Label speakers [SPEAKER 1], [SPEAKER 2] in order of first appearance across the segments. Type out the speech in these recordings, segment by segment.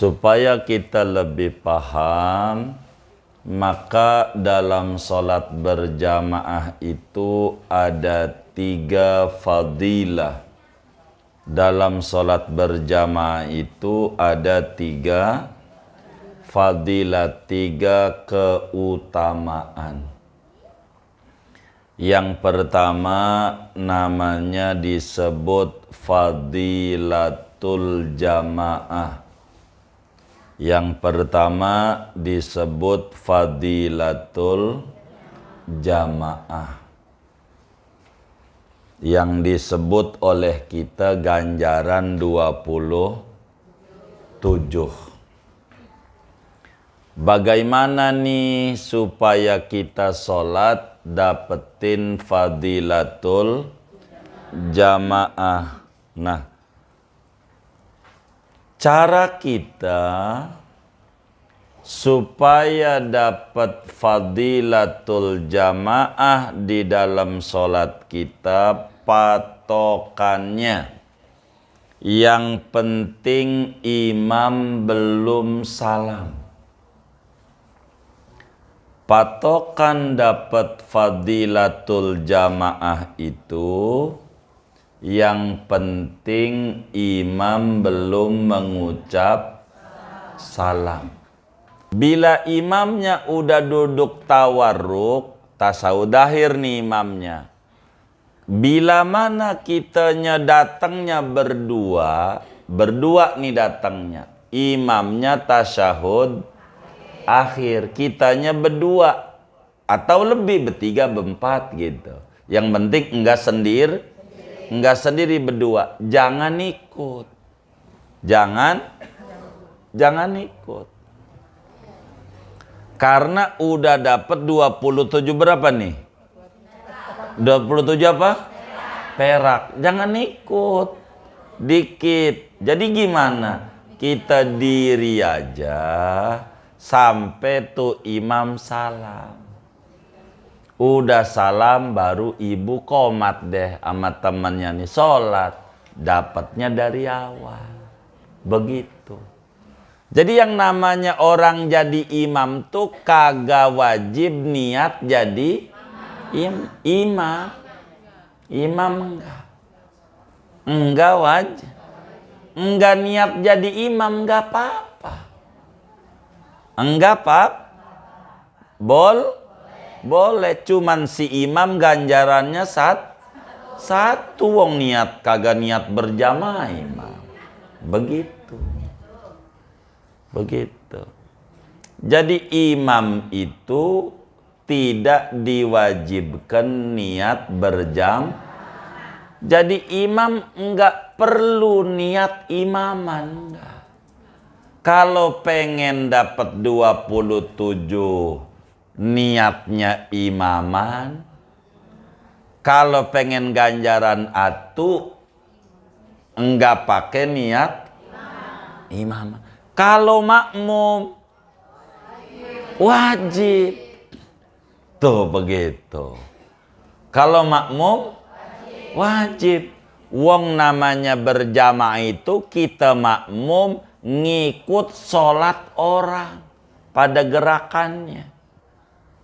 [SPEAKER 1] Supaya kita lebih paham, maka dalam sholat berjamaah itu ada 3 fadilah. Dalam sholat berjamaah itu ada 3 fadilah, 3 keutamaan. Yang pertama namanya disebut fadilatul jamaah. Yang pertama disebut fadilatul jamaah, yang disebut oleh kita ganjaran 27. Bagaimana nih supaya kita sholat dapetin fadilatul jamaah? Nah, cara kita supaya dapat fadilatul jamaah di dalam sholat kita, patokannya yang penting imam belum salam. Patokan dapat fadilatul jamaah itu yang penting imam belum mengucap salam. Bila imamnya udah duduk tawarruk, tasawuf akhir nih imamnya. Bila mana kitanya datangnya berdua nih datangnya. Imamnya tasyahud akhir, kitanya berdua atau lebih, bertiga, berempat gitu. Yang penting enggak sendiri berdua. Jangan ikut. Jangan ikut. Karena udah dapat 27 berapa nih? 27 apa? Perak. Jangan ikut. Dikit. Jadi gimana? Kita diri aja sampai tuh imam salam. Udah salam baru ibu komat deh sama temannya nih sholat. Dapatnya dari awal. Begitu. Jadi yang namanya orang jadi imam tuh kagak wajib niat jadi imam. Imam enggak wajib. Enggak niat jadi imam enggak apa-apa. Enggak boleh, cuman si imam ganjarannya satu, wong niat kagak niat berjamaah imam. Begitu. Jadi imam itu tidak diwajibkan niat berjamaah. Jadi imam enggak perlu niat imaman, enggak. Kalau pengen dapat 27 niatnya imaman. Kalau pengen ganjaran atu enggak pakai niat imaman. Kalau makmum wajib. Tuh begitu. Kalau makmum wajib. Wong namanya berjamaah itu kita makmum ngikut sholat orang pada gerakannya.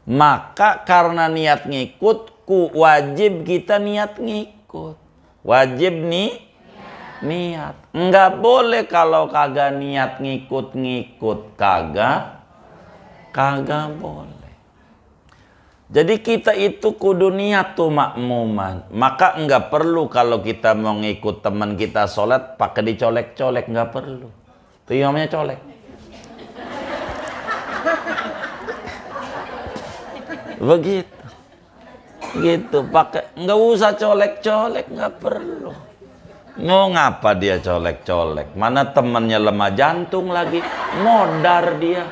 [SPEAKER 1] Maka karena niat ngikut, wajib kita niat ngikut. Wajib nih niat. Enggak boleh kalau kagak niat ngikut kagak boleh. Jadi kita itu kudu niat tuh makmuman. Maka enggak perlu kalau kita mau ngikut teman kita sholat pakai dicolek-colek, enggak perlu. Tuh imamnya colek. Begitu pakai, enggak usah colek-colek, enggak perlu. Mau ngapa dia colek-colek? Mana temannya lemah jantung lagi, modar dia.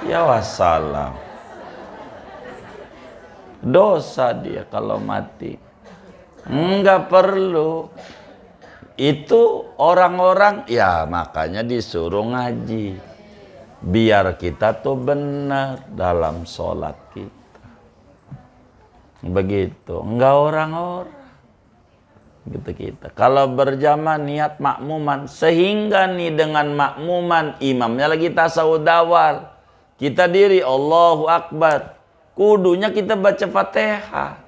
[SPEAKER 1] Ya wassalam. Dosa dia kalau mati. Enggak perlu. Itu orang-orang, ya makanya disuruh ngaji. Biar kita tuh benar dalam sholat kita. Begitu. Enggak orang-orang. Gitu kita. Kalau berjamaah niat makmuman, sehingga nih dengan makmuman imamnya lagi tasawuf awal, kita diri Allahu Akbar, kudunya kita baca Fatihah.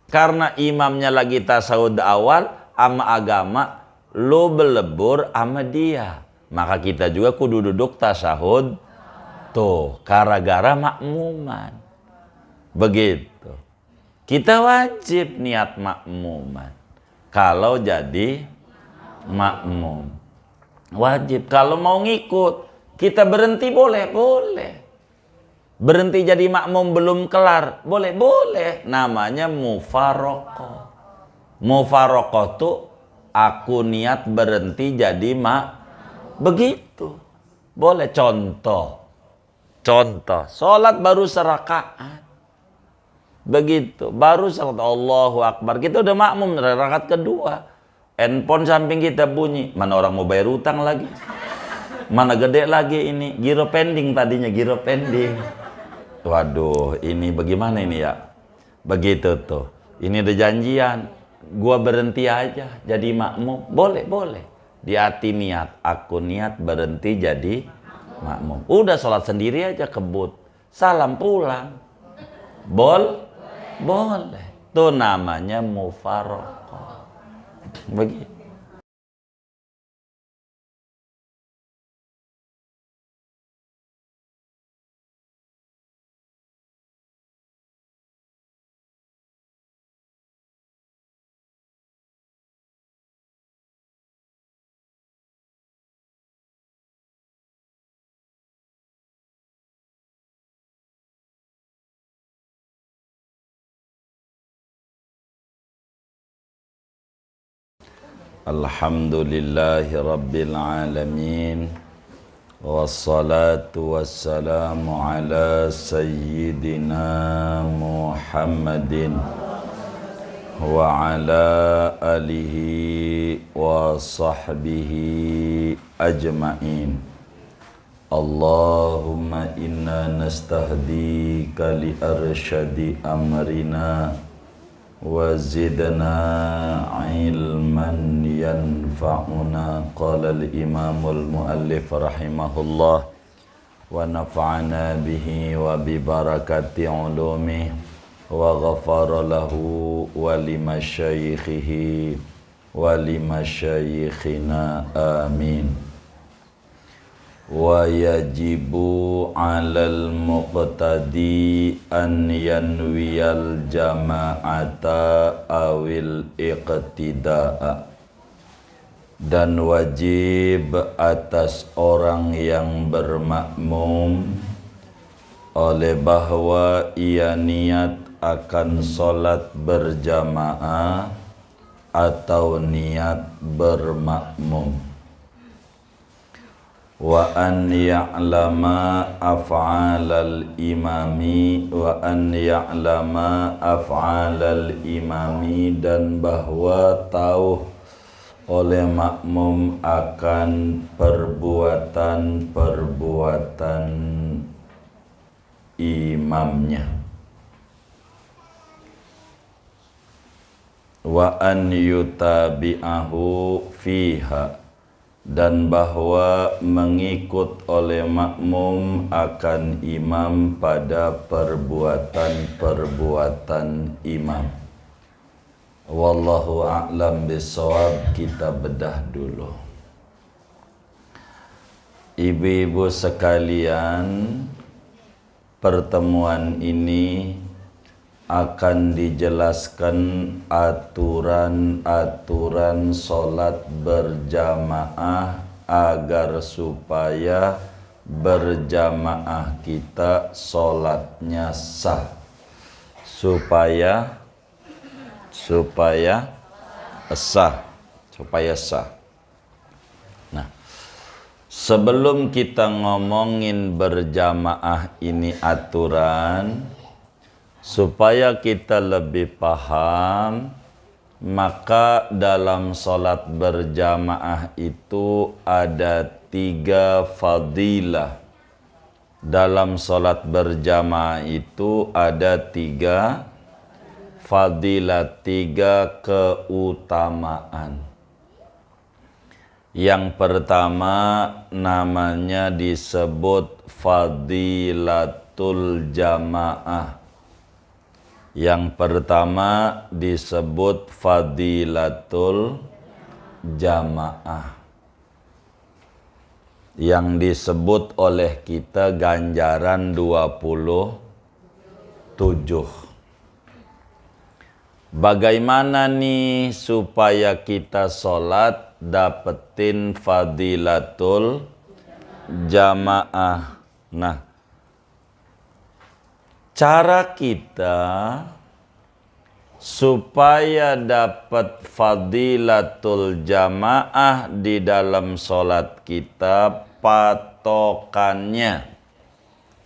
[SPEAKER 1] Karena imamnya lagi tasawuf awal ama agama, lo belebur ama dia, maka kita juga kudu duduk tasahud tuh, gara-gara makmuman. Begitu. Kita wajib niat makmuman. Kalau jadi makmum wajib. Kalau mau ngikut, kita berhenti boleh, boleh. Berhenti jadi makmum belum kelar, boleh, boleh. Namanya mufarokoh. Mufarokoh tuh aku niat berhenti jadi begitu. Boleh. Contoh, sholat baru serakaat. Begitu, baru salat Allahu Akbar, kita udah makmum rakaat kedua. Handphone samping kita bunyi, mana orang mau bayar utang lagi, mana gede lagi ini, giro pending tadinya, giro pending. Waduh, ini bagaimana ini ya? Begitu tuh, ini ada janjian, gua berhenti aja jadi makmum, boleh, boleh. Di hati niat, aku niat berhenti jadi makmum. Udah sholat sendiri aja kebut, salam pulang, boleh. Itu namanya mufarokoh. Begitu. Alhamdulillahi Rabbil Alamin, wassalatu wassalamu ala Sayyidina Muhammadin wa ala alihi wa sahbihi ajma'in. Allahumma inna nastahdika li arsyadi amrina wa zidna ilman yanfa'una. Qala al-imamul muallif rahimahullah wa nafa'ana bihi wa bi barakati ulumih wa ghafara lahu wa limasyayikhihi wa limasyayikhina amin. Wa yajibu 'alal muqtadi an yanwiyal jama'ata awil iqtida'a. Dan wajib atas orang yang bermakmum oleh bahwa ia niat akan sholat berjamaah atau niat bermakmum. Wa an ya'lama af'alal imami dan bahwa tahu oleh makmum akan perbuatan-perbuatan imamnya. Wa an yutabi'ahu fiha, dan bahwa mengikut oleh makmum akan imam pada perbuatan-perbuatan imam. Wallahu a'lam bishawab. Kita bedah dulu. Ibu-ibu sekalian, pertemuan ini akan dijelaskan aturan-aturan sholat berjamaah agar supaya berjamaah kita sholatnya sah, supaya sah. Nah, sebelum kita ngomongin berjamaah ini aturan, supaya kita lebih paham, maka dalam sholat berjamaah itu ada 3 fadilah. Dalam sholat berjamaah itu ada 3 Fadilat, 3 keutamaan. Yang pertama namanya disebut fadilatul jamaah. Yang pertama disebut fadilatul jamaah. Yang disebut oleh kita ganjaran 27. Bagaimana nih supaya kita sholat dapetin fadilatul jamaah? Nah, cara kita supaya dapat fadilatul jamaah di dalam sholat kita, patokannya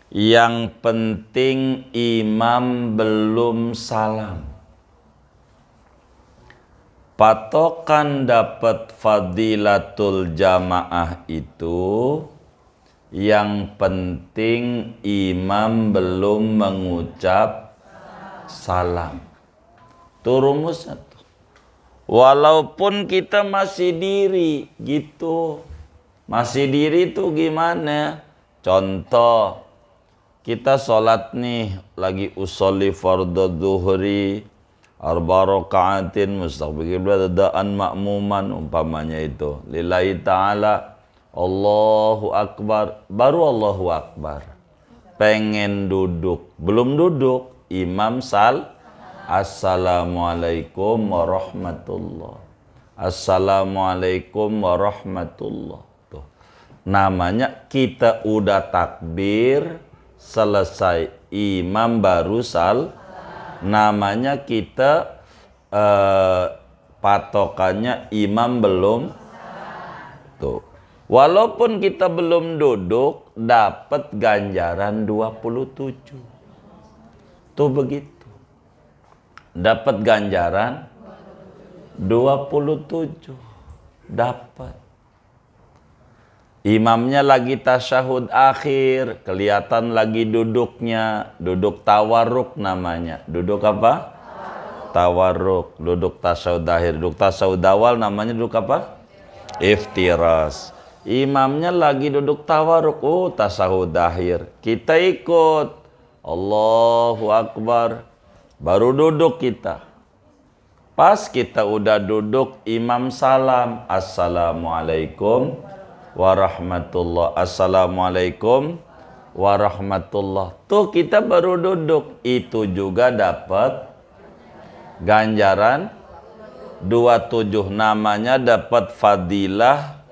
[SPEAKER 1] yang penting imam belum salam. Patokan dapat fadilatul jamaah itu yang penting imam belum mengucap salam. Itu rumusnya tuh. Walaupun kita masih diri gitu. Masih diri tuh gimana? Contoh, kita sholat nih lagi usolli fardhu dhuhri arba raka'atin mustaqbil dadaan makmuman, umpamanya itu lillahi ta'ala, Allahu Akbar, baru Allahu Akbar, pengen duduk, belum duduk, imam Assalamualaikum warahmatullah, Assalamualaikum warahmatullah. Tuh. Namanya kita udah takbir selesai, imam baru namanya kita patokannya imam belum. Tuh. Walaupun kita belum duduk, dapat ganjaran 27. Tuh begitu. Dapat ganjaran 27. Dapat. Imamnya lagi tasyahud akhir, kelihatan lagi duduknya, duduk tawarruk namanya. Duduk apa? Tawarruk. Duduk tasyahud akhir. Duduk tasyahud awal namanya duduk apa? Iftiras. Imamnya lagi duduk tawarruk, tasyahud akhir. Kita ikut. Allahu Akbar. Baru duduk kita. Pas kita udah duduk, imam salam. Assalamualaikum warahmatullah. Assalamualaikum warahmatullah. Tuh kita baru duduk. Itu juga dapat ganjaran 27. Namanya dapat fadilah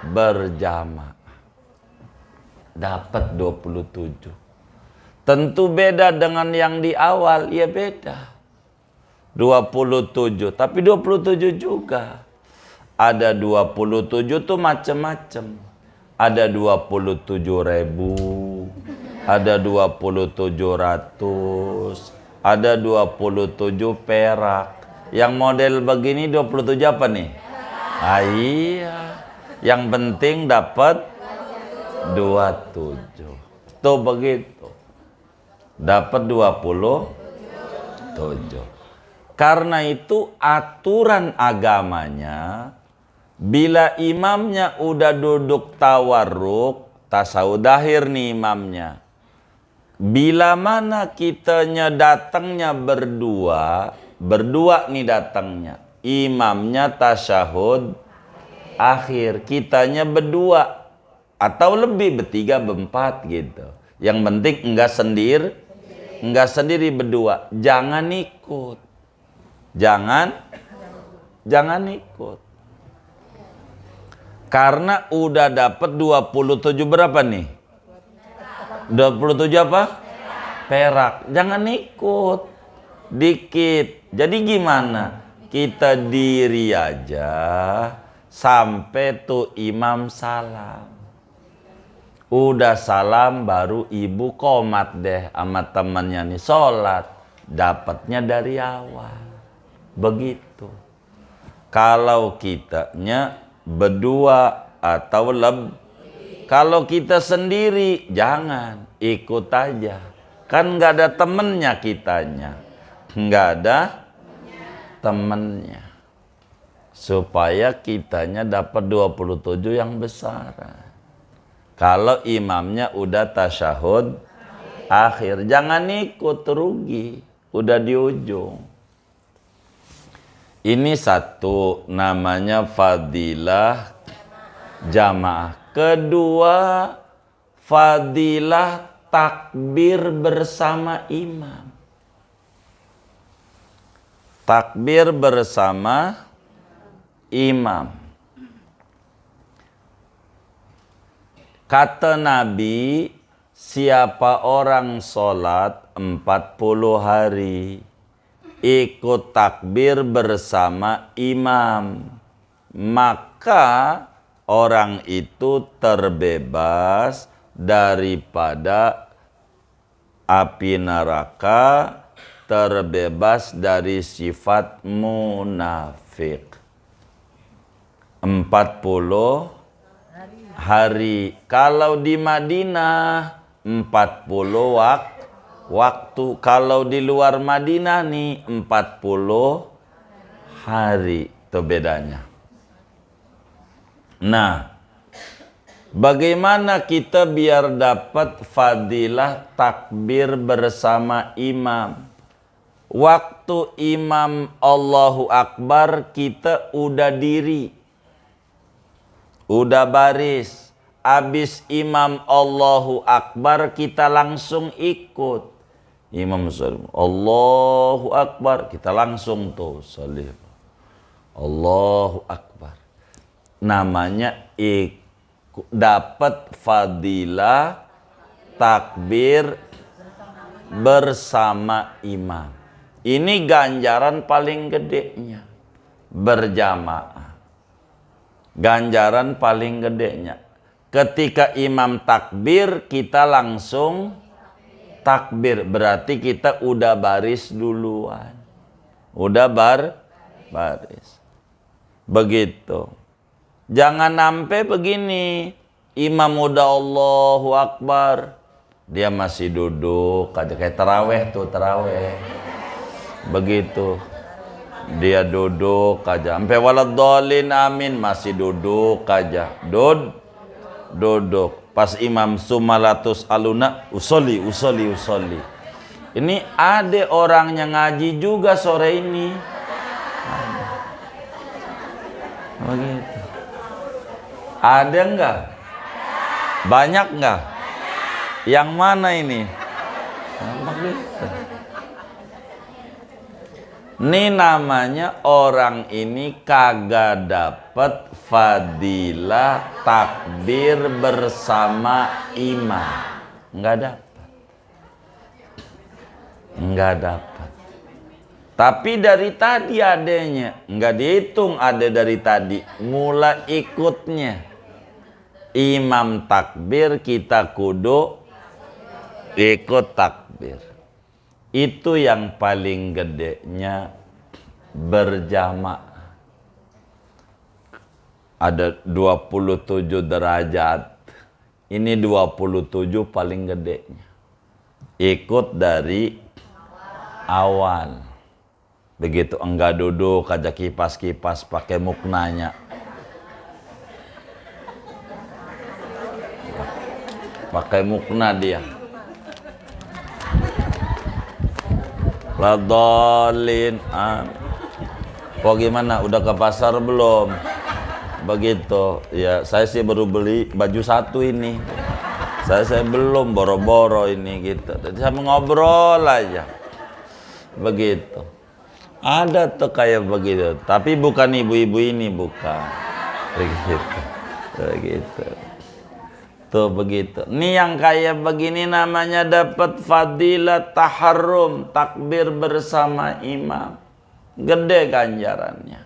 [SPEAKER 1] berjamaah. Dapat 27. Tentu beda dengan yang di awal. Ya beda. 27. Tapi 27 juga. Ada 27 tuh macam-macam. Ada 27.000, ada 2700, ada 27 perak. Yang model begini 27 apa nih? Iya. Yang penting dapat 27. Tuh begitu. Dapat 27. Karena itu aturan agamanya, bila imamnya udah duduk tawarruk, tasyahud akhir nih imamnya. Bila mana kitanya datangnya berdua nih datangnya. Imamnya tasyahud akhir, kitanya berdua atau lebih, bertiga, berempat gitu. Yang penting enggak sendiri berdua. Jangan ikut. Jangan ikut. Karena udah dapat 27 berapa nih? 27 apa? Perak. Jangan ikut. Dikit. Jadi gimana? Kita diri aja sampai tuh imam salam. Udah salam baru ibu qomat deh sama temannya nih sholat. Dapatnya dari awal. Begitu. Kalau kitanya berdua atau kalau kita sendiri jangan ikut aja, kan nggak ada temennya kitanya. nggak ada temennya. Supaya kitanya dapat 27 yang besar. Kalau imamnya udah tasyahud akhir, jangan ikut, rugi, udah di ujung. Ini satu, namanya fadilah jamaah. Kedua, fadilah takbir bersama imam. Takbir bersama imam. Kata Nabi, siapa orang sholat 40 hari ikut takbir bersama imam, maka orang itu terbebas daripada api neraka, terbebas dari sifat munafik. 40 hari. Kalau di Madinah 40 waktu. Kalau di luar Madinah nih 40 hari. Itu bedanya. Nah, bagaimana kita biar dapat fadilah takbir bersama imam? Waktu imam Allahu Akbar kita udah diri, udah baris. Habis imam Allahu Akbar kita langsung ikut. Imam Allahu Akbar, kita langsung tuh salih. Allahu Akbar. Namanya dapat fadilah takbir bersama imam. Ini ganjaran paling gedenya berjamaah. Ganjaran paling gedenya. Ketika imam takbir, kita langsung takbir. Berarti kita udah baris duluan. Udah baris. Begitu. Jangan sampai begini. Imam udah Allahu Akbar, dia masih duduk aja. Kayak taraweh tuh, taraweh. Begitu. Dia duduk aja. Sampai waladhdallin amin, masih duduk aja. Duduk. Pas imam sumalatus aluna usolli. Ini ada orang yang ngaji juga sore ini. Begitu. Ada enggak? Banyak enggak? Yang mana ini? Begitu. Ini namanya orang ini kagak dapat fadilah takbir bersama imam. Enggak dapat. Tapi dari tadi adanya, enggak dihitung ada dari tadi. Mula ikutnya. Imam takbir, kita kudu ikut takbir. Itu yang paling gedenya berjamaah. Ada 27 derajat. Ini 27 paling gedenya. Ikut dari awal. Begitu enggak duduk aja kipas-kipas pakai muknanya. Pakai mukna dia. Ladhalin. Kok gimana? Udah ke pasar belum? Begitu. Ya, saya sih baru beli baju satu ini. Saya belum, boro-boro ini gitu. Jadi saya ngobrol aja. Begitu. Ada tuh kayak begitu. Tapi bukan ibu-ibu ini, bukan. Begitu. Tuh begitu. Ini yang kayak begini namanya dapat fadilah taharrum, takbir bersama imam. Gede ganjarannya.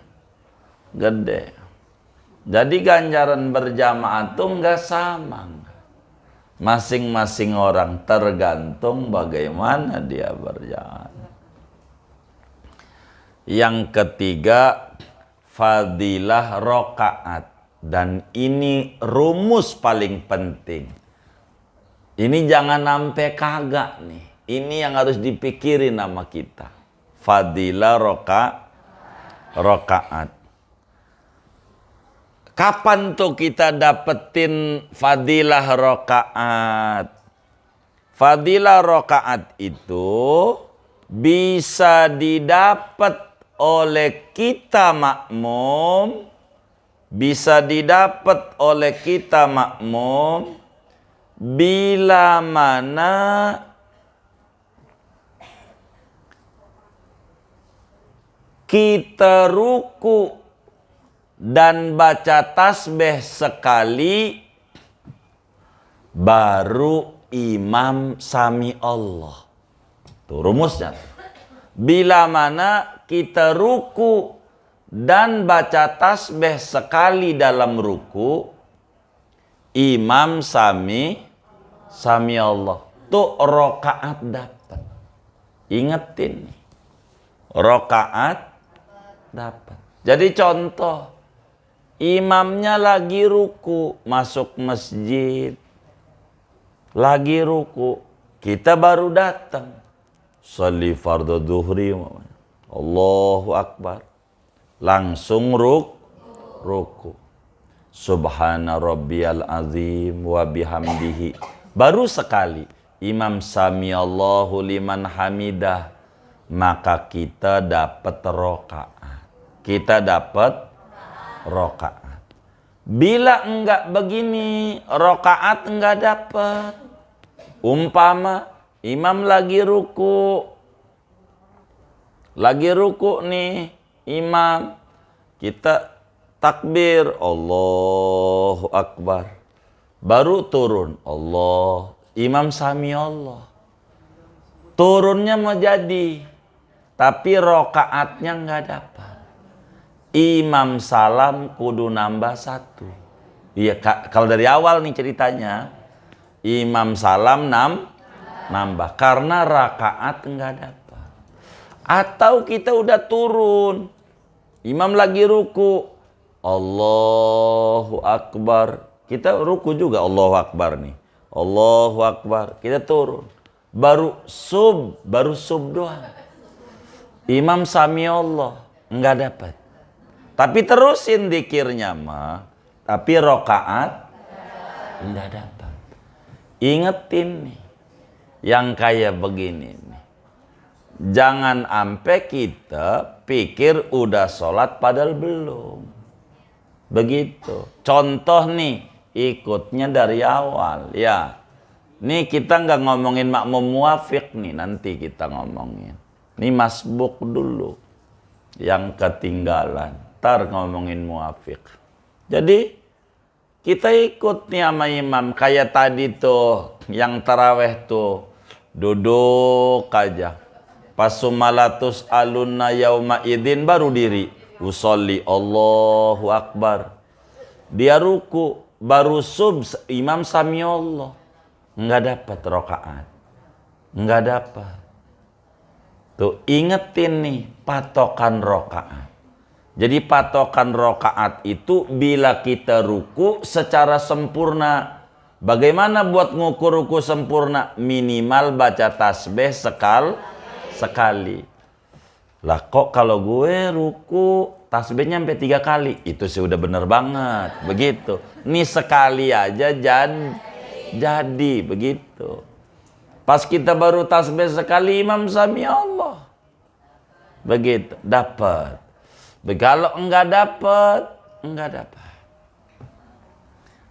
[SPEAKER 1] Gede. Jadi ganjaran berjamaah tuh enggak sama. Masing-masing orang tergantung bagaimana dia berjalan. Yang ketiga, fadilah rokaat. Dan ini rumus paling penting. Ini jangan sampai kagak nih. Ini yang harus dipikirin sama kita. fadilah rokaat. Kapan tuh kita dapetin fadilah rokaat? Fadilah rokaat itu bisa didapat oleh kita makmum, bila mana kita ruku dan baca tasbih sekali, baru imam sami Allah. Tuh rumusnya. Bila mana kita ruku dan baca tasbih sekali dalam ruku, imam sami Allah. Tuh rokaat dapat. Ingetin. Rokaat dapat. Jadi contoh, imamnya lagi ruku, masuk masjid, lagi ruku, kita baru datang, sholli fardhu duhri, Allahu Akbar, langsung ruku, subhana rabbiyal azim wa bihamdihi, baru sekali, imam sami Allahu liman hamidah, maka kita dapat rokaat. Bila enggak begini, rokaat enggak dapat. Umpama imam lagi ruku nih, imam, kita takbir, Allahu Akbar, baru turun, imam sami Allah, turunnya mau jadi, tapi rokaatnya enggak dapat. Imam salam kudu nambah 1. Iya, kalau dari awal nih ceritanya, imam salam nambah karena rakaat enggak dapat. Atau kita udah turun, imam lagi ruku, Allahu Akbar, kita ruku juga Allahu Akbar nih, Allahu Akbar, kita turun, baru sub doang, imam sami Allah enggak dapat. Tapi terusin dikirnya mah, tapi rokaat enggak dapat. Ingetin nih, yang kayak begini nih, jangan ampe kita pikir udah sholat padahal belum. Begitu. Contoh nih, ikutnya dari awal ya. Nih kita nggak ngomongin makmum muafiq nih, nanti kita ngomongin. Nih masbuk dulu, yang ketinggalan. Ntar ngomongin muafiq. Jadi kita ikut nih sama imam. Kayak tadi tuh yang taraweh tuh, duduk aja. Pasumalatus alunna yauma idin, baru diri, usolli Allahu Akbar. Dia ruku, baru sub, imam sami Allah. Enggak dapat rokaat. Enggak dapat. Tuh ingetin nih patokan rokaat. Jadi patokan rokaat itu bila kita ruku secara sempurna. Bagaimana buat ngukur ruku sempurna? Minimal baca tasbih sekali. Lah kok kalau gue ruku tasbihnya sampai 3 kali? Itu sih udah bener banget. Begitu. Nih sekali aja jadi begitu. Pas kita baru tasbih sekali, imam sami Allah. Begitu, dapat. Kalau enggak dapat.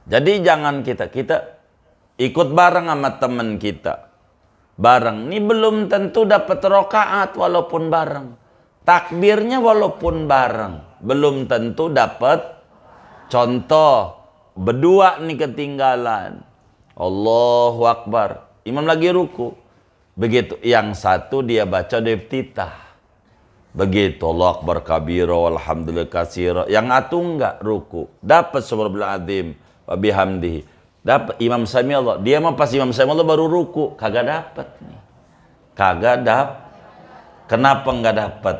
[SPEAKER 1] Jadi jangan kita ikut bareng sama teman kita. Bareng. Ini belum tentu dapat rokaat walaupun bareng. Takbirnya walaupun bareng, belum tentu dapat. Contoh, berdua nih ketinggalan. Allahu Akbar. Imam lagi ruku. Begitu, yang satu dia baca iftitah. Begitu, Allah Akbar kabira walhamdulillah katsira. Yang atu enggak ruku, dapat subhanallah azim wa bihamdihi. Dapat imam sami Allah. Dia mah pas imam sami Allah baru ruku, kagak dapat nih. Kenapa enggak dapat?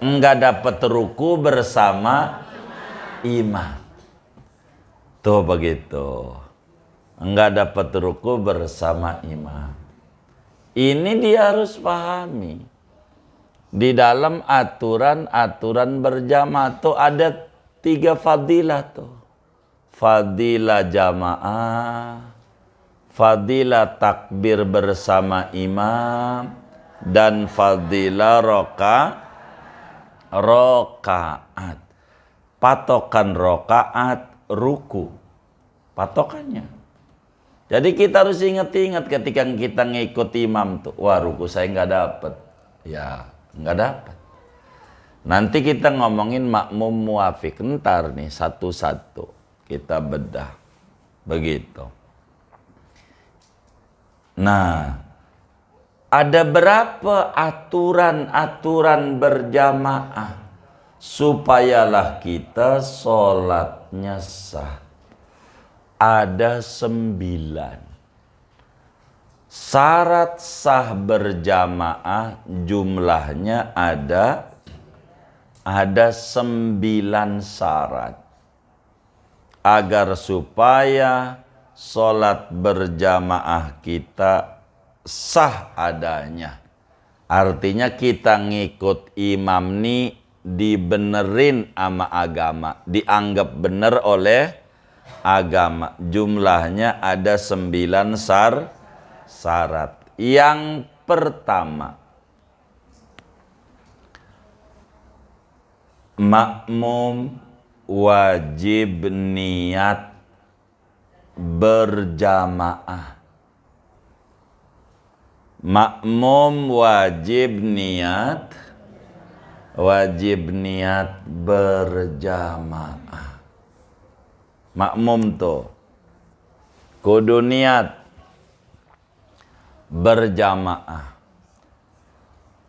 [SPEAKER 1] Enggak dapat ruku bersama imam. Tuh begitu. Enggak dapat ruku bersama imam. Ini dia harus pahami. Di dalam aturan-aturan berjamaah tuh ada 3 fadilah tuh. Fadilah jamaah, fadilah takbir bersama imam, dan fadilah rokaat. Patokan rokaat, ruku. Patokannya. Jadi kita harus ingat-ingat ketika kita ngikut imam tuh. Wah, ruku saya nggak dapet. Ya, nggak dapat. Nanti kita ngomongin makmum muafik. Ntar nih satu-satu kita bedah. Begitu. Nah, ada berapa aturan-aturan berjamaah supayalah kita sholatnya sah? Ada 9. Syarat sah berjamaah jumlahnya ada 9 syarat. Agar supaya sholat berjamaah kita sah adanya. Artinya kita ngikut imam nih dibenerin sama agama. Dianggap bener oleh agama. Jumlahnya ada 9 syarat. Yang pertama, makmum wajib niat berjamaah. Makmum wajib niat berjamaah. Makmum tuh kudu niat berjamaah.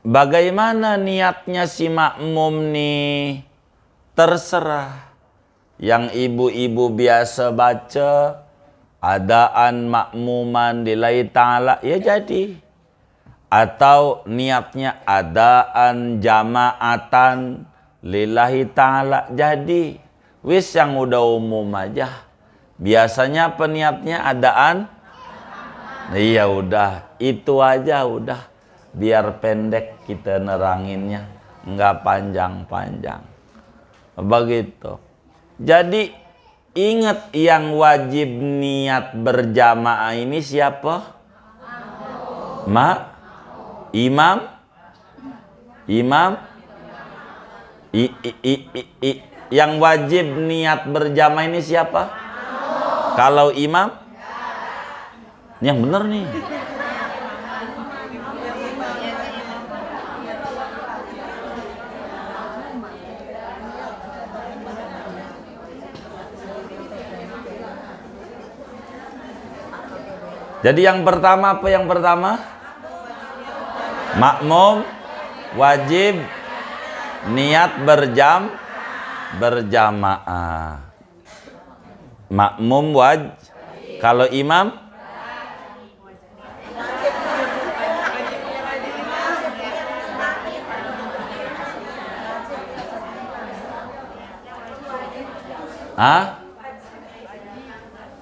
[SPEAKER 1] Bagaimana niatnya si makmum nih? Terserah. Yang ibu-ibu biasa baca adaan makmuman lillahi ta'ala, ya jadi. Atau niatnya adaan jamaatan lillahi ta'ala, jadi. Wis yang udah umum aja. Biasanya peniatnya adaan. Iya udah, itu aja udah. Biar pendek kita neranginnya, nggak panjang-panjang. Begitu. Jadi ingat yang wajib niat berjamaah ini siapa? Imam. Yang wajib niat berjamaah ini siapa? Kalau imam? Yang benar nih. Jadi yang pertama apa yang pertama? Makmum wajib niat berjamaah. Makmum wajib. Kalau imam?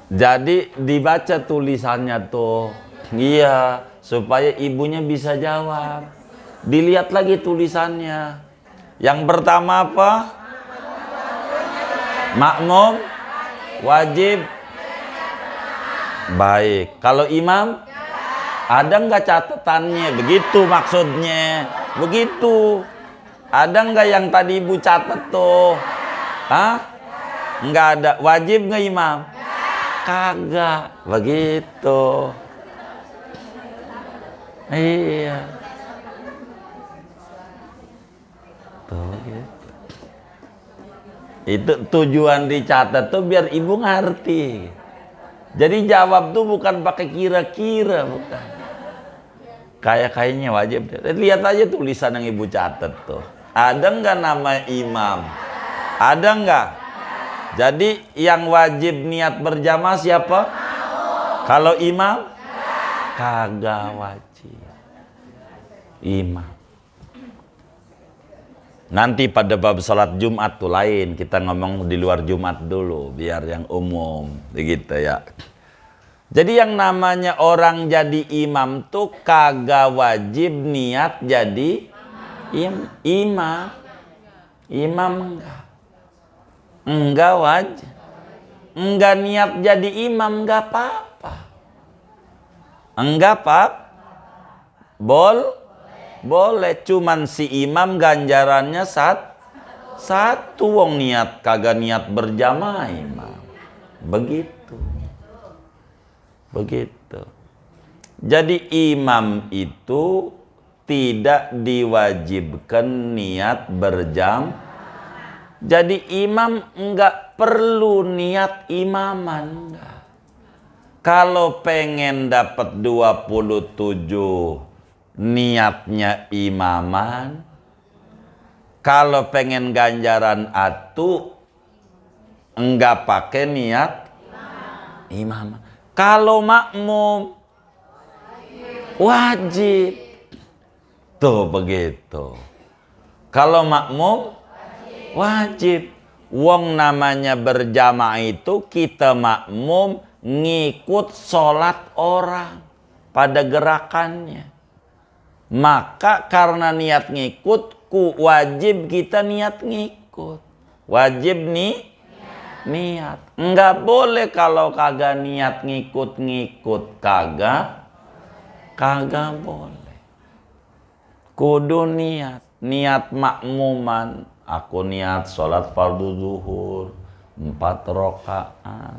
[SPEAKER 1] Jadi dibaca tulisannya tuh. Iya, supaya ibunya bisa jawab. Dilihat lagi tulisannya. Yang pertama apa? Makmum wajib. Baik. Kalau imam? Ada nggak catatannya? Begitu maksudnya. Begitu. Ada nggak yang tadi ibu catat tuh? Nggak ada. Wajib nggak imam? Kagak. Begitu. Iya. Tuh gitu. Itu tujuan dicatat tuh biar ibu ngerti. Jadi jawab tuh bukan pakai kira-kira, bukan. Kayaknya wajib. Lihat aja tulisan yang ibu catat tuh. Ada nggak nama imam? Ada nggak? Jadi yang wajib niat berjamaah siapa? Kalau imam? Kagak wajib. Imam. Nanti pada bab salat Jumat tuh lain. Kita ngomong di luar Jumat dulu. Biar yang umum. Begitu ya. Jadi yang namanya orang jadi imam tuh kagak wajib niat jadi Imam. Imam enggak wajib. Enggak niat jadi imam enggak apa-apa. Enggak apa? Boleh, cuman si imam ganjarannya satu, wong niat kagak niat berjamaah imam. Begitu. Jadi imam itu tidak diwajibkan niat berjamaah. Jadi imam enggak perlu niat imaman. Enggak. Kalau pengen dapat 27 niatnya imaman. Kalau pengen ganjaran atu enggak pakai niat imaman. Kalau makmum wajib. Tuh begitu. Kalau makmum wajib. Wong namanya berjamaah itu kita makmum ngikut sholat orang pada gerakannya. Maka karena niat ngikut, wajib kita niat ngikut. Wajib nih niat. Enggak boleh kalau kagak niat ngikut-ngikut. Kagak boleh. Kudu niat. Niat makmuman. Aku niat sholat fardu zuhur 4 rakaat.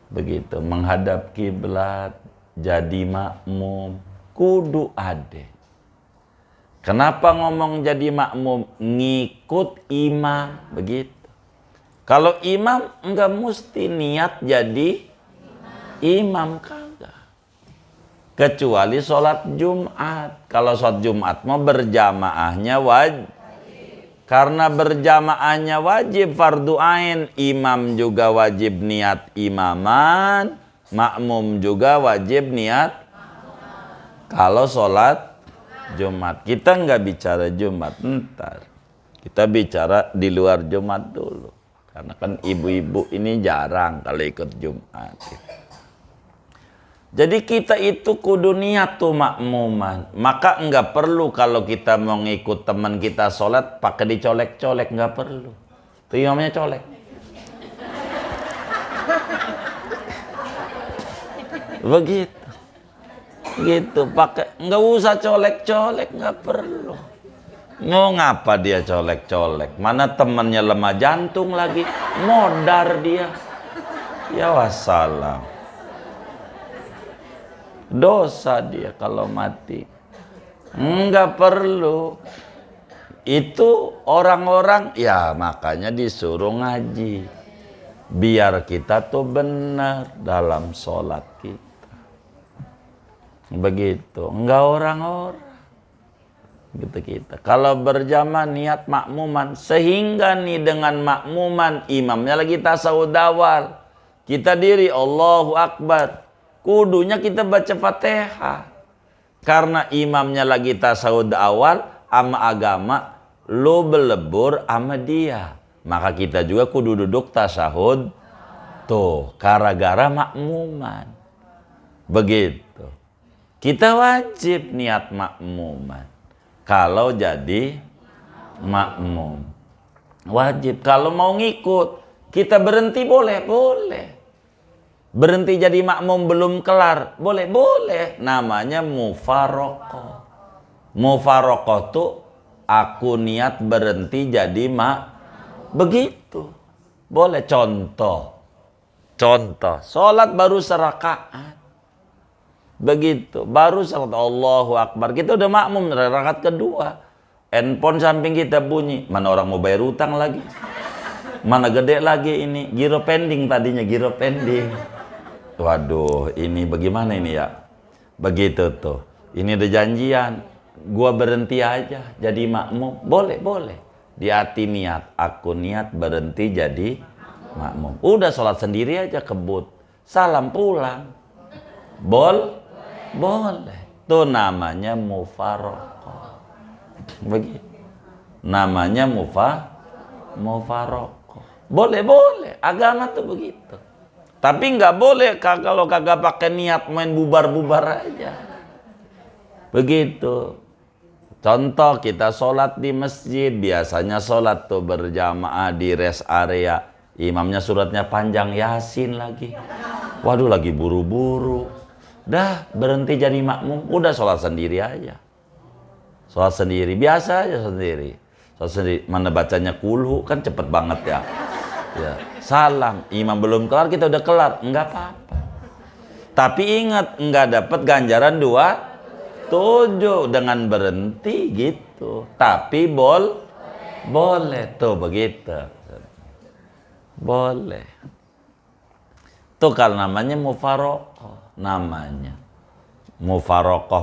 [SPEAKER 1] Begitu, menghadap kiblat, jadi makmum, kudu ada. Kenapa ngomong jadi makmum? Ngikut imam, begitu. Kalau imam enggak mesti niat jadi imam, kagak. Kecuali sholat Jumat. Kalau sholat Jumat mau berjamaahnya wajib. Karena berjamaahnya wajib fardu ain, imam juga wajib niat imaman, makmum juga wajib niat. Kalau sholat Jumat, kita nggak bicara Jumat, ntar kita bicara di luar Jumat dulu, karena kan ibu-ibu ini jarang kalau ikut Jumat. Jadi kita itu kudu niat tuh makmuman. Maka enggak perlu kalau kita mau ngikut teman kita sholat pakai dicolek-colek, enggak perlu. Itu namanya colek. Begitu. Gitu, pakai enggak usah colek-colek, enggak perlu. Mau ngapa dia colek-colek? Mana temannya lemah jantung lagi, modar dia. Ya wassalam. Dosa dia kalau mati. Enggak perlu. Itu orang-orang, ya makanya disuruh ngaji. Biar kita tuh benar dalam sholat kita. Begitu. Enggak orang-orang. Gitu kita. Kalau berjamaah niat makmuman. Sehingga nih dengan makmuman imamnya lagi tasawuf awal. Kita diri Allahu Akbar. Kudunya kita baca Fatihah. Karena imamnya lagi tasawuf awal sama agama, lo belebur sama dia. Maka kita juga kudu duduk tasahud. Tuh, gara-gara makmuman. Begitu. Kita wajib niat makmuman. Kalau jadi makmum. Wajib. Kalau mau ngikut, kita berhenti boleh. Berhenti jadi makmum belum kelar, boleh. Namanya mufarokoh. Mufarokoh tuh aku niat berhenti jadi begitu. Boleh. Contoh. Sholat baru serakaat. Begitu. Baru sholat Allahu Akbar. Kita udah makmum rakaat kedua. Handphone samping kita bunyi. Mana orang mau bayar utang lagi? Mana gede lagi ini? Giro pending tadinya, giro pending. Waduh, ini bagaimana ini ya? Begitu tuh. Ini udah janjian. Gua berhenti aja jadi makmum. Boleh. Di hati niat. Aku niat berhenti jadi makmum. Udah sholat sendiri aja kebut. Salam pulang. Boleh. Tuh namanya mufarokoh. Begitu. Namanya mufarokoh. Boleh. Agama tuh begitu. Tapi nggak boleh kalau kagak pakai niat main bubar-bubar aja. Begitu. Contoh kita sholat di masjid, biasanya sholat tuh berjamaah di rest area. Imamnya suratnya panjang, Yasin lagi. Waduh lagi buru-buru. Dah berhenti jadi makmum, udah sholat sendiri aja. Sholat sendiri, biasa aja sendiri. Sholat sendiri, mana bacanya kulhu, kan cepet banget ya. Ya, salam, imam belum kelar, kita udah kelar, enggak apa-apa. Tapi ingat, enggak dapat ganjaran 27 dengan berhenti gitu. Tapi boleh tuh begitu. Boleh. Tuh kalau namanya mufaroqah, namanya. Mufaroqah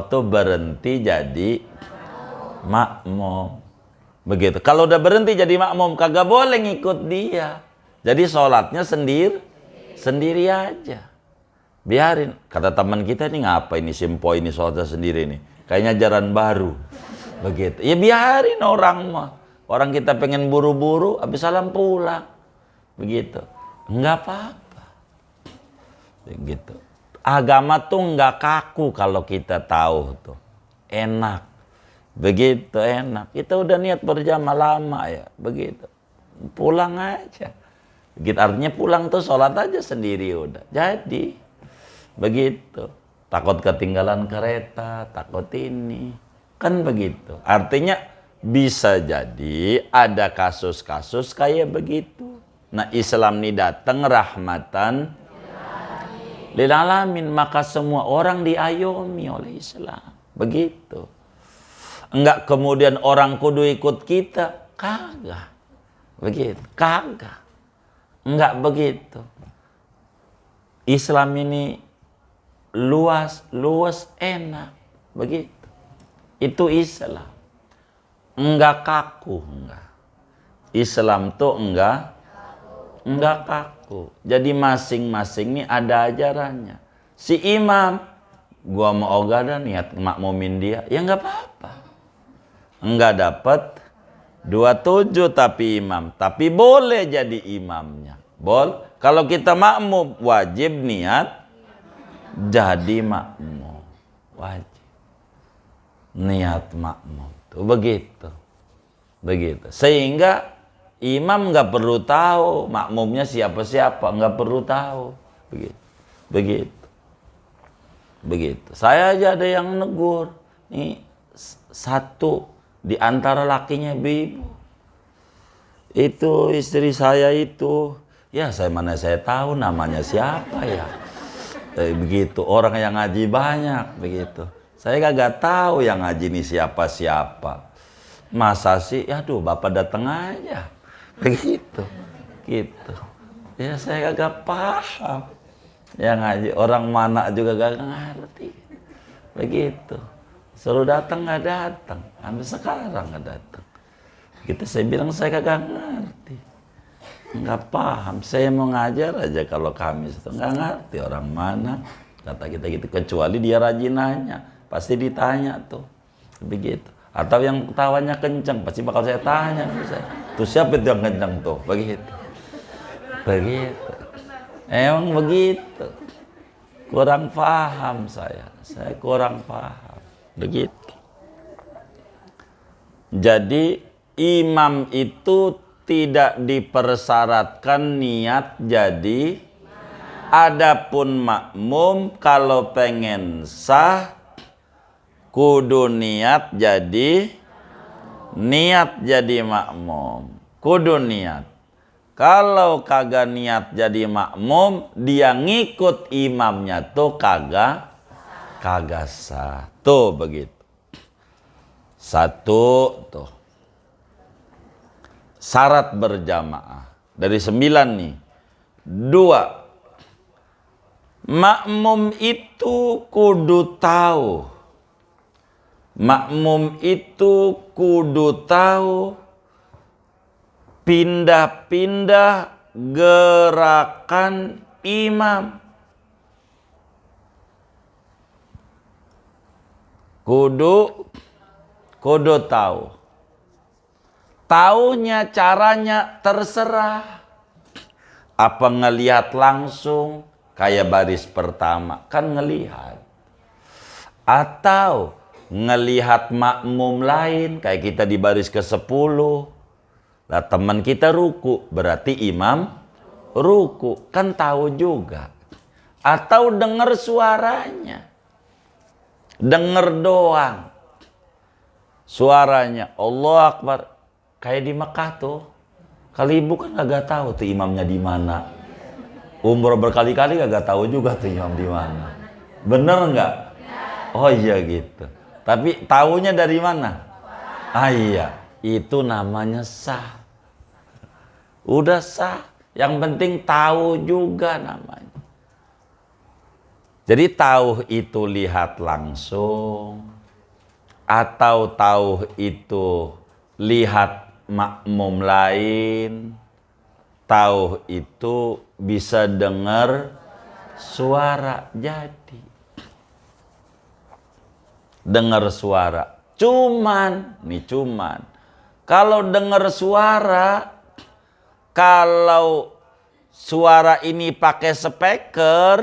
[SPEAKER 1] tuh berhenti jadi makmum. Begitu. Kalau udah berhenti jadi makmum kagak boleh ngikut dia. Jadi sholatnya sendiri aja. Biarin. Kata teman kita nih, ngapa ini simpoi ini sholatnya sendiri nih. Kayaknya ajaran baru. Begitu. Ya biarin orang mah. Orang kita pengen buru-buru habis salam pulang. Begitu. Enggak apa-apa. Begitu. Agama tuh enggak kaku kalau kita tahu tuh. Enak. Begitu enak. Kita udah niat berjamaah lama ya. Begitu. Pulang aja. Begitu, artinya pulang tuh sholat aja sendiri udah. Jadi begitu. Takut ketinggalan kereta, takut ini. Kan begitu. Artinya bisa jadi ada kasus-kasus kayak begitu. Nah Islam ini datang rahmatan lil alamin, maka semua orang diayomi oleh Islam. Begitu. Enggak kemudian orang kudu ikut kita, kagak. Begitu, kagak. Enggak begitu. Islam ini luas enak. Begitu. Itu Islam. Enggak kaku, enggak. Islam tuh enggak kaku. Jadi masing-masing nih ada ajarannya. Si imam, gua mau ogah dan niat makmumin dia, ya enggak apa-apa. Enggak dapat 27 tapi imam, tapi boleh jadi imamnya. Kalau kita makmum wajib niat jadi makmum. Wajib niat makmum. Tuh begitu. Begitu. Sehingga imam nggak perlu tahu makmumnya siapa-siapa, nggak perlu tahu. Begitu. Saya aja ada yang negur. Nih satu di antara lakinya ibu. Itu istri saya itu. Ya mana saya tahu namanya siapa ya. Begitu. Orang yang ngaji banyak begitu. Saya kagak tahu yang ngaji ini siapa-siapa. Masa sih? Aduh, Bapak datang aja. Begitu. Gitu. Ya saya kagak paham. Yang ngaji orang mana juga kagak ngerti. Begitu. Suruh datang nggak datang. Sampai sekarang nggak datang. Gitu saya bilang saya kagak ngerti. Nggak paham. Saya mau ngajar aja kalau Kamis itu nggak ngerti orang mana. Kata kita gitu. Kecuali dia rajin nanya. Pasti ditanya tuh. Begitu. Atau yang ketawanya kenceng. Pasti bakal saya tanya. Tuh siapa itu yang kenceng tuh? Begitu. Emang begitu. Kurang paham saya. Saya kurang paham. Begitu. Jadi imam itu tidak dipersyaratkan niat jadi. Adapun makmum kalau pengen sah kudu niat jadi makmum. Kudu niat. Kalau kagak niat jadi makmum, dia ngikut imamnya tuh kagak sah. Tuh begitu. Satu tuh. Syarat berjamaah. Dari 9 nih. 2. Makmum itu kudu tahu. Makmum itu kudu tahu pindah-pindah gerakan imam. Kudu tahu. Taunya caranya terserah. Apa ngelihat langsung kayak baris pertama kan ngelihat. Atau ngelihat makmum lain, kayak kita di baris ke-10. Lah teman kita ruku, berarti imam ruku, kan tahu juga. Atau dengar suaranya. Dengar doang. Suaranya Allah Akbar. Kayak di Mekah tuh. Kali ibu kan agak tahu tuh imamnya di mana. Umroh berkali-kali agak tahu juga tuh imam di mana. Bener nggak? Oh iya gitu. Tapi tahunya dari mana? Ah iya, itu namanya sah. Udah sah. Yang penting tahu juga namanya. Jadi tahu itu lihat langsung. Atau tahu itu lihat makmum lain, tahu itu bisa dengar suara, jadi dengar suara. Cuman kalau dengar suara, kalau suara ini pakai speaker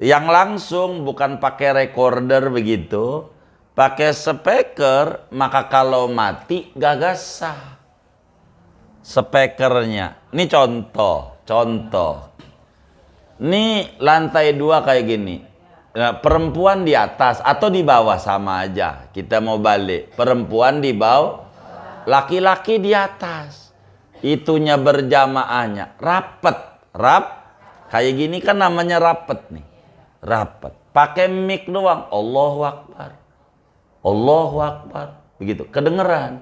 [SPEAKER 1] yang langsung, bukan pakai recorder begitu, pakai speaker, maka kalau mati gak sah speakernya. Ini contoh. Ini lantai 2 kayak gini. Nah, perempuan di atas atau di bawah sama aja. Kita mau balik. Perempuan di bawah, laki-laki di atas. Itunya berjamaahnya rapet. Kayak gini kan namanya rapet nih. Rapet. Pakai mic doang. Allahu Akbar. Allahu Akbar. Begitu. Kedengeran.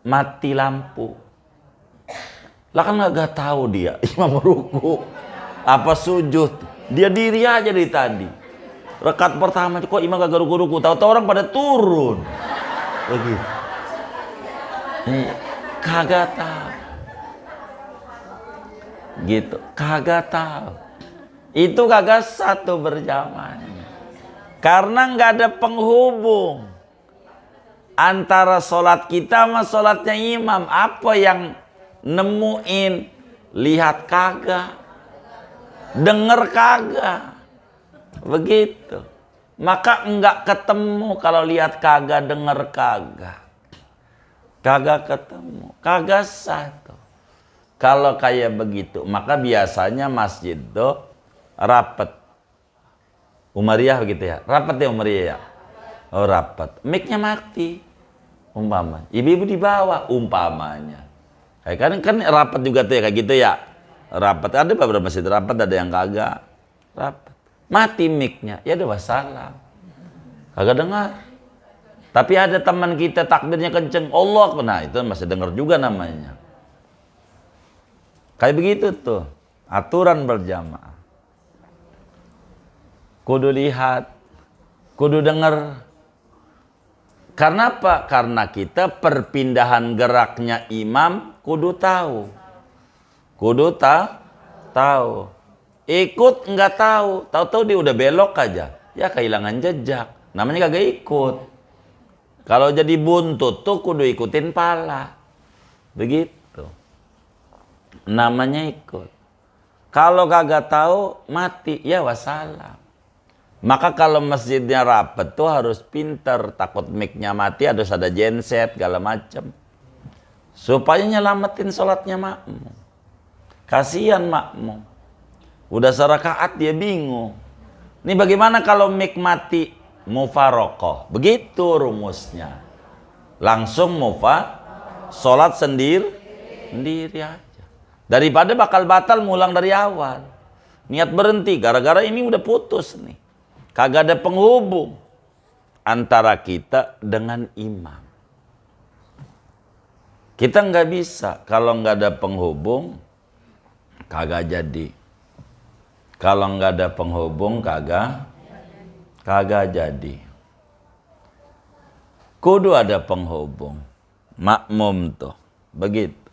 [SPEAKER 1] Mati lampu. Lah kan gak tahu dia. Imam ruku. Apa sujud. Dia diri aja dari tadi. Rakaat pertama kok imam gak ruku-ruku. Tahu-tahu orang pada turun. Begitu. Kagak tahu. Gitu. Kagak tahu. Itu kagak satu berjamaah. Karena nggak ada penghubung antara sholat kita sama sholatnya imam. Apa yang nemuin? Lihat kagak, denger kagak, begitu. Maka nggak ketemu kalau lihat kagak, denger kagak, kagak ketemu, kagak satu. Kalau kayak begitu, maka biasanya masjid tuh rapet. Umariyah begitu ya, rapat ya Umariyah ya. Oh rapat, mic-nya mati, umpama. Ibu-ibu di bawah, umpamanya. Kayak kan rapat juga tuh ya, kayak gitu ya. Rapat, ada beberapa masjid rapat, ada yang kagak. Rapat, mati mic-nya, ya udah wassalam. Kagak dengar. Tapi ada teman kita takbirnya kenceng, Allah, nah itu masih dengar juga namanya. Kayak begitu tuh, aturan berjamaah. Kudu lihat, kudu dengar. Karena apa? Karena kita perpindahan geraknya imam kudu tahu. Kudu tahu. Ikut nggak tahu. Tahu-tahu dia udah belok aja. Ya kehilangan jejak. Namanya kagak ikut. Kalau jadi buntut tuh kudu ikutin pala. Begitu. Namanya ikut. Kalau kagak tahu mati, ya wassalam. Maka kalau masjidnya rapet tuh harus pinter, takut mic-nya mati, harus ada genset segala macam. Supaya nyelamatin sholatnya makmum. Kasihan makmum. Udah serakaat dia bingung. Ini bagaimana kalau mic mati? Mufarokoh. Begitu rumusnya. Langsung sholat sendiri aja. Daripada bakal batal ngulang dari awal. Niat berhenti, gara-gara ini udah putus nih. Kagak ada penghubung antara kita dengan imam. Kita nggak bisa kalau nggak ada penghubung, kagak jadi. Kalau nggak ada penghubung, kagak jadi. Kudu ada penghubung. Makmum tuh begitu,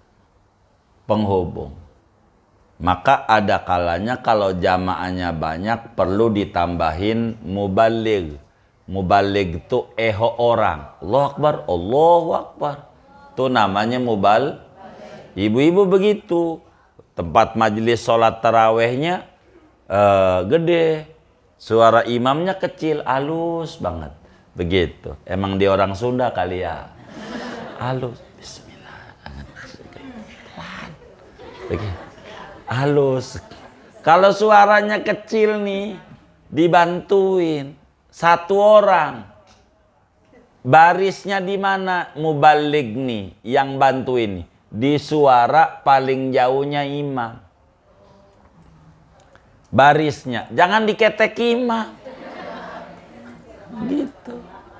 [SPEAKER 1] penghubung. Maka ada kalanya kalau jamaahnya banyak perlu ditambahin mubaligh. Mubaligh itu eho orang. Allahu Akbar, Allahu Akbar. Itu namanya mubaligh. Ibu-ibu begitu. Tempat majelis sholat tarawehnya gede. Suara imamnya kecil, halus banget. Begitu. Emang dia orang Sunda kali ya. Halus. Bismillah. Begitu. Halus. Kalau suaranya kecil nih, dibantuin satu orang. Barisnya di mana? Mubalig nih yang bantuin. Di suara paling jauhnya imam. Barisnya jangan diketek imam. Gitu.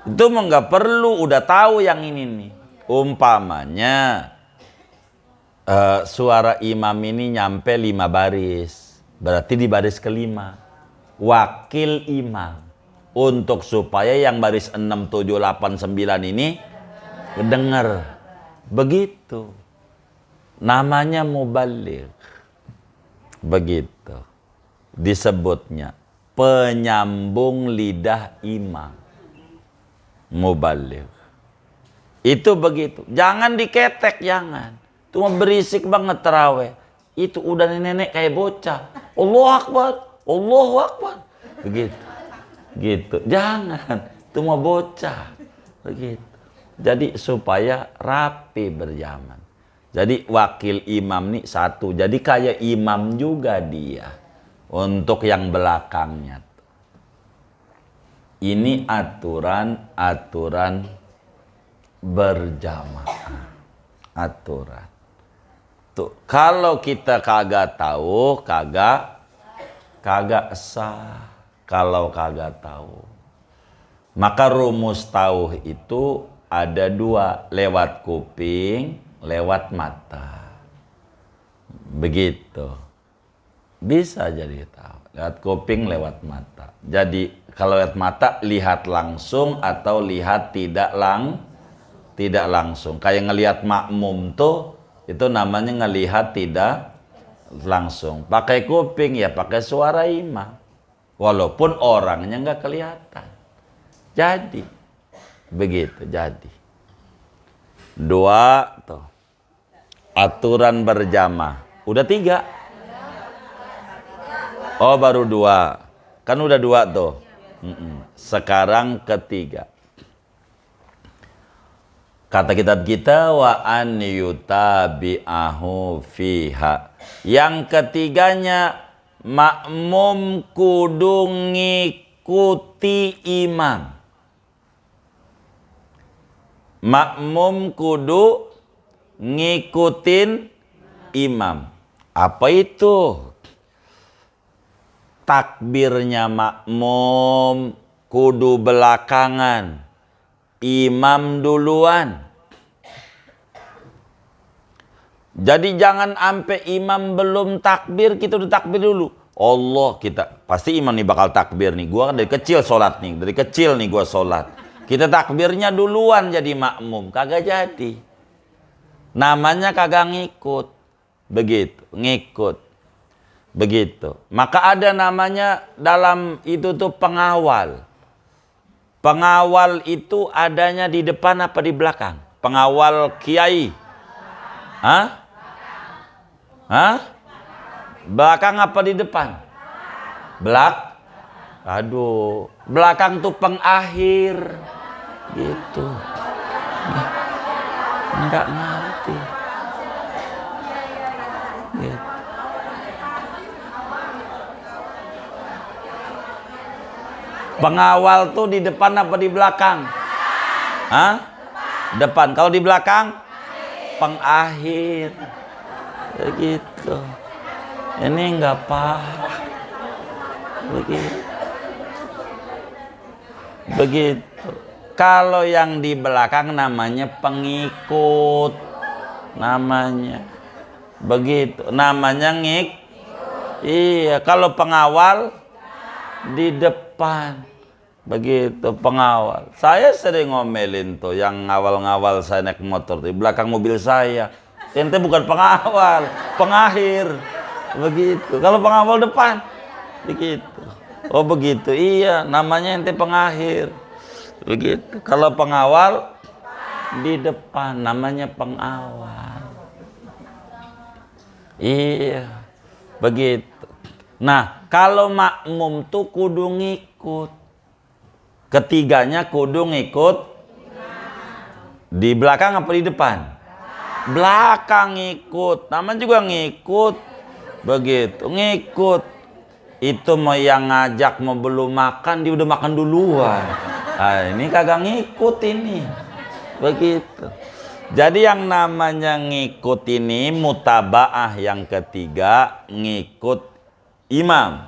[SPEAKER 1] Itu mah nggak perlu, udah tahu yang ini nih. Umpamanya suara imam ini nyampe 5 baris, berarti di baris kelima wakil imam, untuk supaya yang baris 6, 7, 8, 9 ini dengar. Begitu namanya mubaligh. Begitu disebutnya penyambung lidah imam, mubaligh. Itu begitu, jangan diketek, jangan. Itu berisik banget terawih. Itu udah nenek-nenek kayak bocah. Allahu Akbar, Allahu Akbar. Begitu. Gitu. Jangan. Itu mau bocah. Begitu. Jadi supaya rapi berjamaah. Jadi wakil imam nih satu. Jadi kayak imam juga dia. Untuk yang belakangnya. Ini aturan berjamaah. Aturan. Tuh, kalau kita kagak tahu, kagak sah. Kalau kagak tahu, maka rumus tahu itu ada 2, lewat kuping, lewat mata. Begitu. Bisa jadi tahu. Lewat kuping, lewat mata. Jadi kalau lewat mata lihat langsung atau lihat tidak langsung. Kayak ngelihat makmum tuh, itu namanya ngelihat tidak langsung. Pakai kuping ya pakai suara imam. Walaupun orangnya nggak kelihatan. Jadi begitu. Jadi 2 tuh. Aturan berjamaah. Udah 3. Oh baru 2. Kan udah 2 tuh. Sekarang ketiga. Kata kitab kita wa an yutabi'ahu fiha. Yang ketiganya makmum kudu ngikuti imam. Makmum kudu ngikutin imam. Apa itu? Takbirnya makmum kudu belakangan. Imam duluan. Jadi jangan sampai imam belum takbir kita udah takbir dulu. Allah, kita pasti imam nih bakal takbir nih. Gua kan dari kecil sholat nih, dari kecil nih gua sholat. Kita takbirnya duluan jadi makmum, kagak jadi. Namanya kagak ngikut. Begitu, ngikut. Begitu. Maka ada namanya dalam itu tuh pengawal. Pengawal itu adanya di depan apa di belakang? Pengawal kiai. Hah? Belakang apa di depan? Aduh, belakang tuh pengakhir. Gitu. Enggak ngerti. Gitu. Pengawal tuh di depan apa di belakang? Hah? Depan. Kalau di belakang? Pengakhir. Begitu. Ini nggak paham. Begitu. Kalau yang di belakang namanya pengikut. Namanya. Begitu. Namanya Iya. Kalau pengawal di depan. Begitu pengawal. Saya sering ngomelin tuh yang ngawal-ngawal saya naik motor di belakang mobil saya. Ente bukan pengawal, pengakhir. Begitu. Kalau pengawal depan, begitu. Oh begitu. Iya, namanya ente pengakhir. Begitu. Kalau pengawal di depan, namanya pengawal. Iya, begitu. Nah, kalau makmum tuh kudu ngikut. Ketiganya kudu ngikut di belakang apa di depan? Belakang ngikut. Namanya juga ngikut. Begitu, ngikut. Itu mau yang ngajak mau belum makan, dia udah makan duluan. Nah, ini kagak ngikut ini. Begitu. Jadi yang namanya ngikut ini mutabaah, yang ketiga ngikut imam.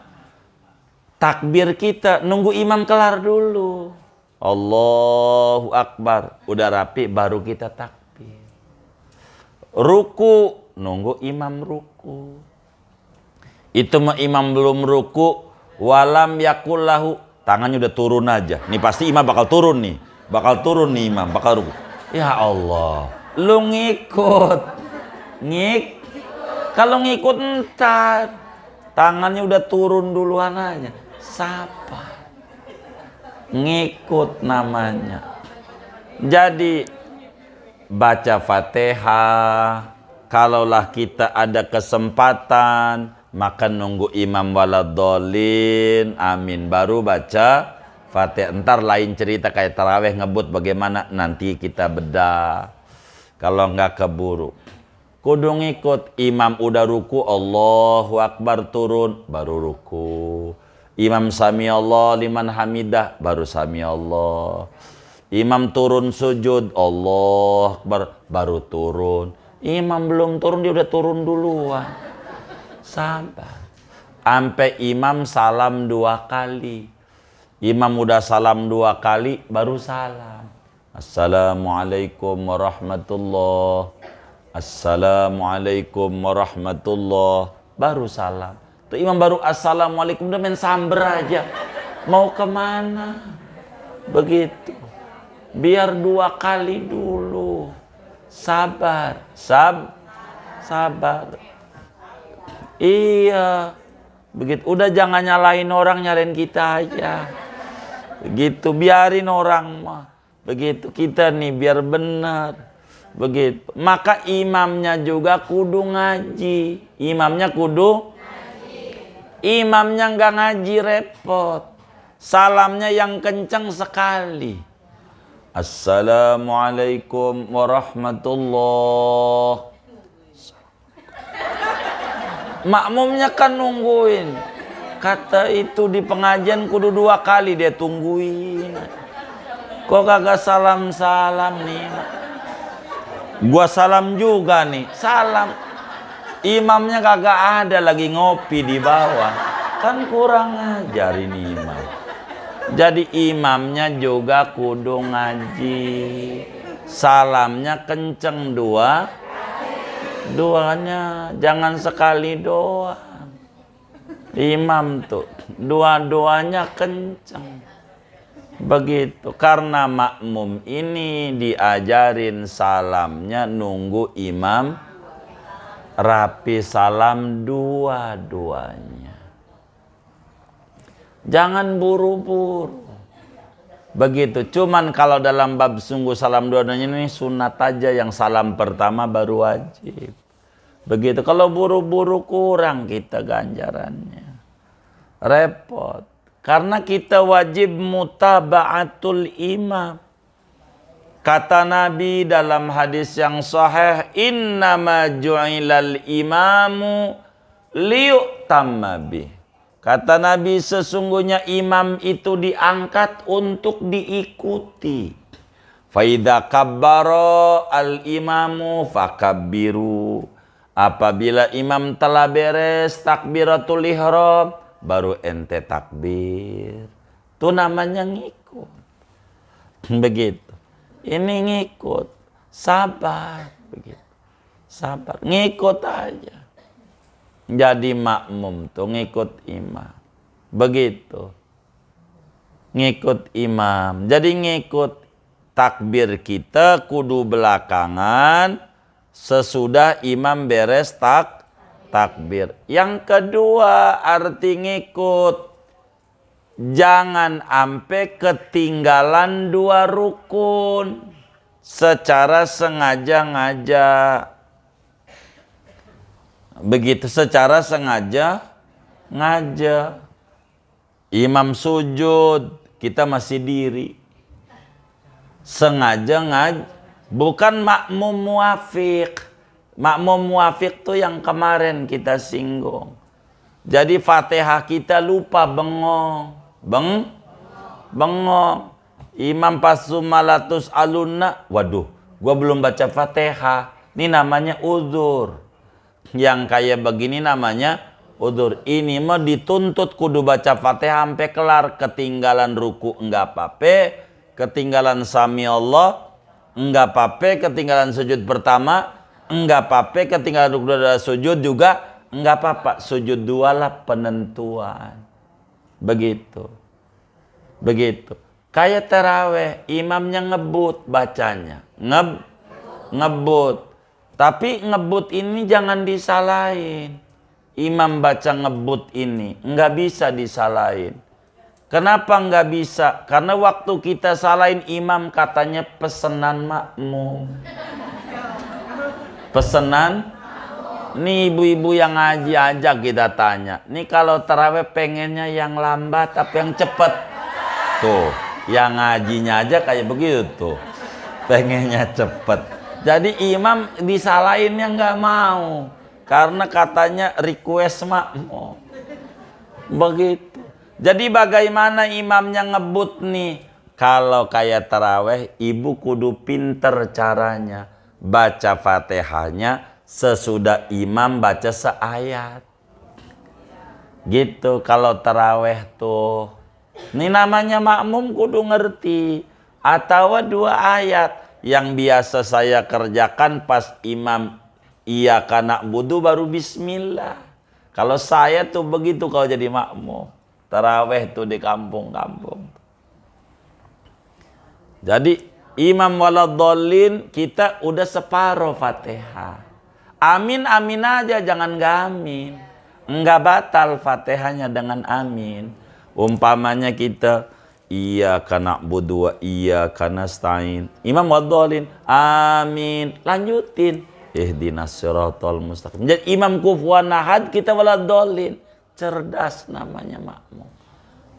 [SPEAKER 1] Takbir kita nunggu imam kelar dulu. Allahu Akbar. Udah rapi baru kita takbir. Ruku nunggu imam ruku. Itu mah imam belum ruku, walam yakullahu, tangannya udah turun aja. Nih pasti imam bakal turun nih. Bakal turun nih imam, bakal ruku. Ya Allah, lu ngikut. Kalau ngikut entar tangannya udah turun duluan aja. Sabar. Ngikut namanya. Jadi baca Fatihah, kalaulah kita ada kesempatan, maka nunggu imam waladhdallin, amin, baru baca Fatihah. Entar lain cerita kayak taraweh ngebut bagaimana nanti kita bedah. Kalau nggak keburu, kudu ngikut. Imam udah ruku, Allahu Akbar, turun baru ruku. Imam samiallah liman hamidah, baru samiallah. Imam turun sujud, Allahu Akbar, baru turun. Imam belum turun, dia udah turun duluan. Sabar. Sampai imam salam 2 kali. Imam udah salam 2 kali, baru salam. Assalamualaikum warahmatullah. Assalamualaikum warahmatullah. Baru salam. Tuh imam baru assalamualaikum, udah main samber aja. Mau kemana? Begitu. Biar 2 kali dulu. Sabar. Sabar. Iya. Begitu. Udah jangan nyalain orang, nyalain kita aja. Begitu, biarin orang mah. Begitu, kita nih biar benar. Begitu. Maka imamnya juga kudu ngaji. Imamnya kudu ngaji. Imamnya nggak ngaji repot. Salamnya yang kencang sekali. Assalamualaikum warahmatullah. Makmumnya kan nungguin. Kata itu di pengajian kudu 2 kali dia tungguin. Kok kagak salam-salam nih? Gua salam juga nih. Salam. Imamnya kagak ada, lagi ngopi di bawah. Kan kurang ajar ini imam. Jadi imamnya juga kudu ngaji. Salamnya kenceng 2. Duanya jangan sekali doang. Imam tuh dua-duanya kencang. Begitu. Karena makmum ini diajarin salamnya nunggu imam rapi, salam dua-duanya. Jangan buru-buru. Begitu. Cuman kalau dalam bab sungguh salam dua-duanya ini sunat aja, yang salam pertama baru wajib. Begitu. Kalau buru-buru kurang kita ganjarannya. Repot. Karena kita wajib mutaba'atul imam. Kata Nabi dalam hadis yang sahih, innama ju'ilal imamu liyu'tamma bih. Kata Nabi, sesungguhnya imam itu diangkat untuk diikuti. Faidha kabbara al-imamu fakabbiru. Apabila imam telah beres takbiratul ihram, baru ente takbir. Itu namanya ngikut. Begitu. Ini ngikut. Sabar. Begitu. Sabar. Ngikut aja. Jadi makmum tuh ngikut imam. Begitu. Ngikut imam. Jadi ngikut takbir kita kudu belakangan sesudah imam beres takbir. Yang kedua arti ngikut, jangan ampe ketinggalan 2 rukun secara sengaja-ngaja. Begitu, secara sengaja ngaja. Imam sujud, kita masih diri. Sengaja bukan makmum muafiq. Makmum muafiq tuh yang kemarin kita singgung. Jadi Fatihah kita lupa bengong. Bengong. Imam pasumalatus alunna. Waduh, gua belum baca Fatihah. Ini namanya uzur. Yang kayak begini namanya uzur. Ini mah dituntut kudu baca Fatihah sampai kelar. Ketinggalan ruku enggak apa-apa, ketinggalan sami Allah enggak apa-apa, ketinggalan sujud pertama enggak apa-apa, ketinggalan ruku dan sujud juga enggak apa-apa. Sujud dua lah penentuan. Begitu. Kayak taraweh, imamnya ngebut bacanya. Ngebut. Tapi ngebut ini jangan disalahin. Imam baca ngebut ini nggak bisa disalahin. Kenapa nggak bisa? Karena waktu kita salahin imam katanya pesenan makmum. Pesenan. Nih ibu-ibu yang ngaji aja kita tanya. Nih kalau taraweh pengennya yang lambat tapi yang cepet. Tuh, yang ngajinya aja kayak begitu. Pengennya cepet. Jadi imam disalahinnya nggak mau. Karena katanya request makmum. Begitu. Jadi bagaimana imamnya ngebut nih? Kalau kayak taraweh, ibu kudu pinter caranya. Baca Fatihahnya sesudah imam baca seayat. Gitu kalau taraweh tuh. Ini namanya makmum kudu ngerti. Atau 2 ayat. Yang biasa saya kerjakan pas imam Iyyaka na'budu baru bismillah. Kalau saya tuh begitu kalau jadi makmum. Taraweh tuh di kampung-kampung. Jadi imam waladhdallin kita udah separuh Fatihah. Amin amin aja, jangan gamin. Enggak batal Fatihahnya dengan amin. Umpamanya kita Iyyaka na'budu wa iyyaka nasta'in. Imam waladhdallin amin. Lanjutin. Ihdinas siratal mustaqim. Jadi imam kufuwan ahad, kita waladhdallin. Cerdas namanya makmum.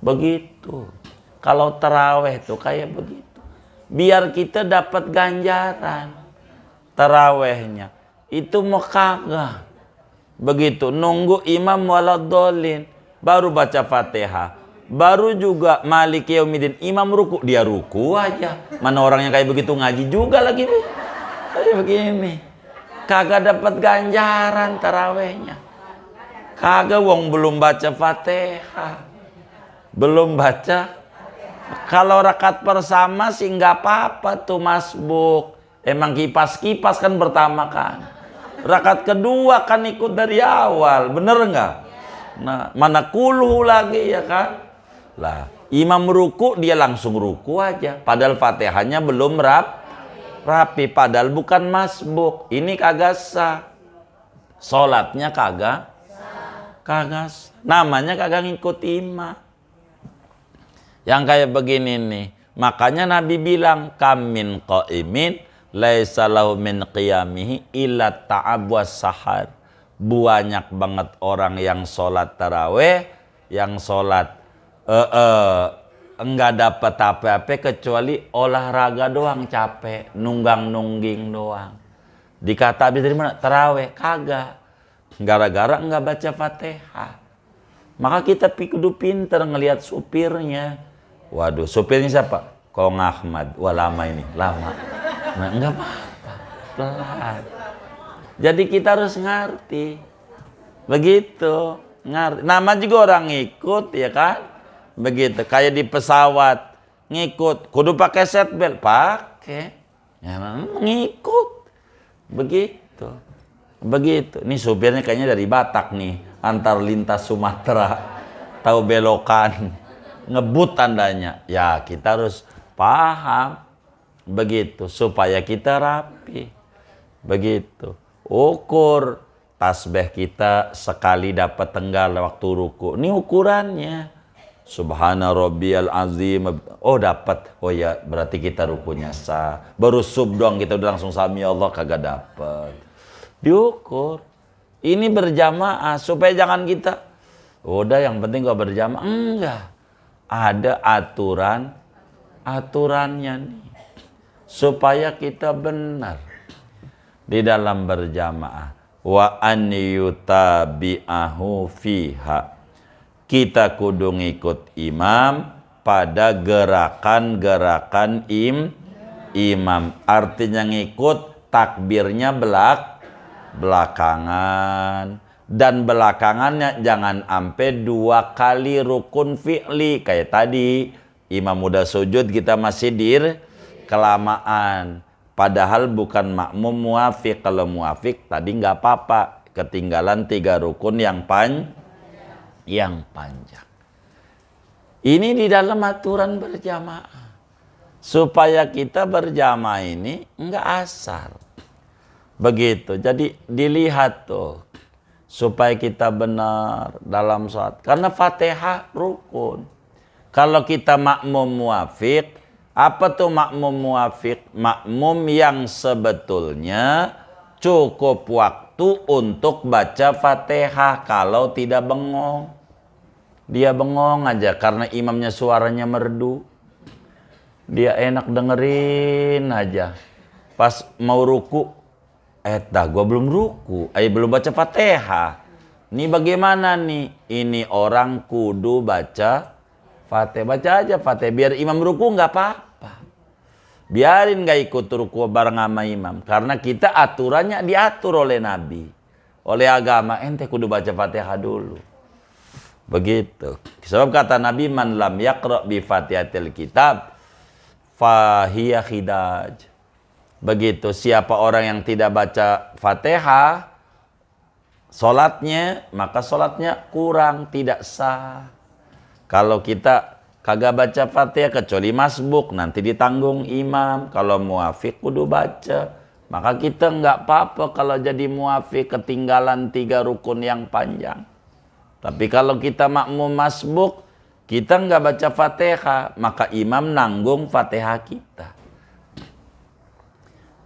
[SPEAKER 1] Begitu. Kalau taraweh tuh kayak begitu. Biar kita dapat ganjaran tarawehnya. Itu mau kagak. Begitu. Nunggu imam waladhdallin. Baru baca Fatihah. Baru juga Maliki Yaumiddin. Imam ruku. Dia ruku aja. Mana orangnya kayak begitu ngaji juga lagi. Kayak begini. Kagak dapat ganjaran tarawehnya. Kagak, wong belum baca Fatihah. Belum baca. Kalau rakaat pertama sih nggak apa-apa tuh masbuk. Emang kipas-kipas kan pertama kan. Rakaat kedua kan ikut dari awal, bener nggak? Nah, mana kulhu lagi ya kan? Lah, imam ruku dia langsung ruku aja. Padahal Fatihahnya belum rapi, padahal bukan masbuk. Ini kagak sah. Sholatnya kagak sah. Namanya kagak ngikut imam. Yang kayak begini nih. Makanya Nabi bilang, kam min qaimin laisa lahu min qiyamihi illa ta'ab was sahar. Banyak banget orang yang sholat taraweh, yang sholat enggak dapat apa-apa kecuali olahraga doang, capek, nunggang-nungging doang. Dikata habis dari mana? Taraweh. Kagak. Gara-gara enggak baca Fatihah. Maka kita kudu pinter ngelihat supirnya. Waduh, supirnya siapa? Kong Ahmad. Wah, lama ini, lama. Nah, enggak apa-apa. Pelan. Jadi kita harus ngerti. Begitu. Ngerti. Nama juga orang ngikut, ya kan? Begitu, kayak di pesawat ngikut, kudu pakai seatbelt, pakai, ya, ngikut, begitu. Ini supirnya kayaknya dari Batak nih, antar lintas Sumatera, tahu belokan, ngebut tandanya, ya kita harus paham, begitu, supaya kita rapi, begitu. Ukur tasbih kita sekali dapat tenggal waktu ruku, ini ukurannya. Subhana rabbiyal azim. Oh dapat. Oh ya, berarti kita rukunya sah. Baru sub doang kita udah langsung sami Allah, kagak dapat. Diukur. Ini berjamaah supaya jangan kita udah yang penting gua berjamaah. Enggak. ada aturannya nih. Supaya kita benar di dalam berjamaah. Wa an yutabi'ahu fiha. Kita kudu ngikut imam pada gerakan-gerakan imam. Artinya ngikut takbirnya belakangan. Dan belakangannya jangan sampai 2 kali rukun fi'li. Kayak tadi, imam udah sujud, kita masih kelamaan. Padahal bukan makmum muafiq. Kalau muafiq tadi nggak apa-apa. Ketinggalan 3 rukun yang panjang. Ini di dalam aturan berjamaah. Supaya kita berjamaah ini nggak asal. Begitu. Jadi dilihat tuh. Supaya kita benar dalam sholat. Karena Fatihah rukun. Kalau kita makmum muafiq, apa tuh makmum muafiq? Makmum yang sebetulnya cukup waktu untuk baca Fatihah kalau tidak bengong. Dia bengong aja karena imamnya suaranya merdu. Dia enak dengerin aja. Pas mau ruku, gua belum ruku, belum baca Fatihah. Ini bagaimana nih? Ini orang kudu baca Fatihah, baca aja Fatihah. Biar imam ruku nggak apa-apa. Biarin nggak ikut ruku bareng sama imam. Karena kita aturannya diatur oleh Nabi. Oleh agama, ente kudu baca Fatihah dulu. Begitu. Sebab kata Nabi, man lam yaqra' bi Fatihatil kitab, fahiya khidaj. Begitu. Siapa orang yang tidak baca Fatihah, solatnya, maka solatnya kurang, tidak sah. Kalau kita kagak baca Fatihah kecuali masbuk, nanti ditanggung imam. Kalau muafiq kudu baca. Maka kita nggak apa-apa kalau jadi muafiq ketinggalan 3 rukun yang panjang. Tapi kalau kita makmum masbuk, kita nggak baca Fatihah, maka imam nanggung Fatihah kita.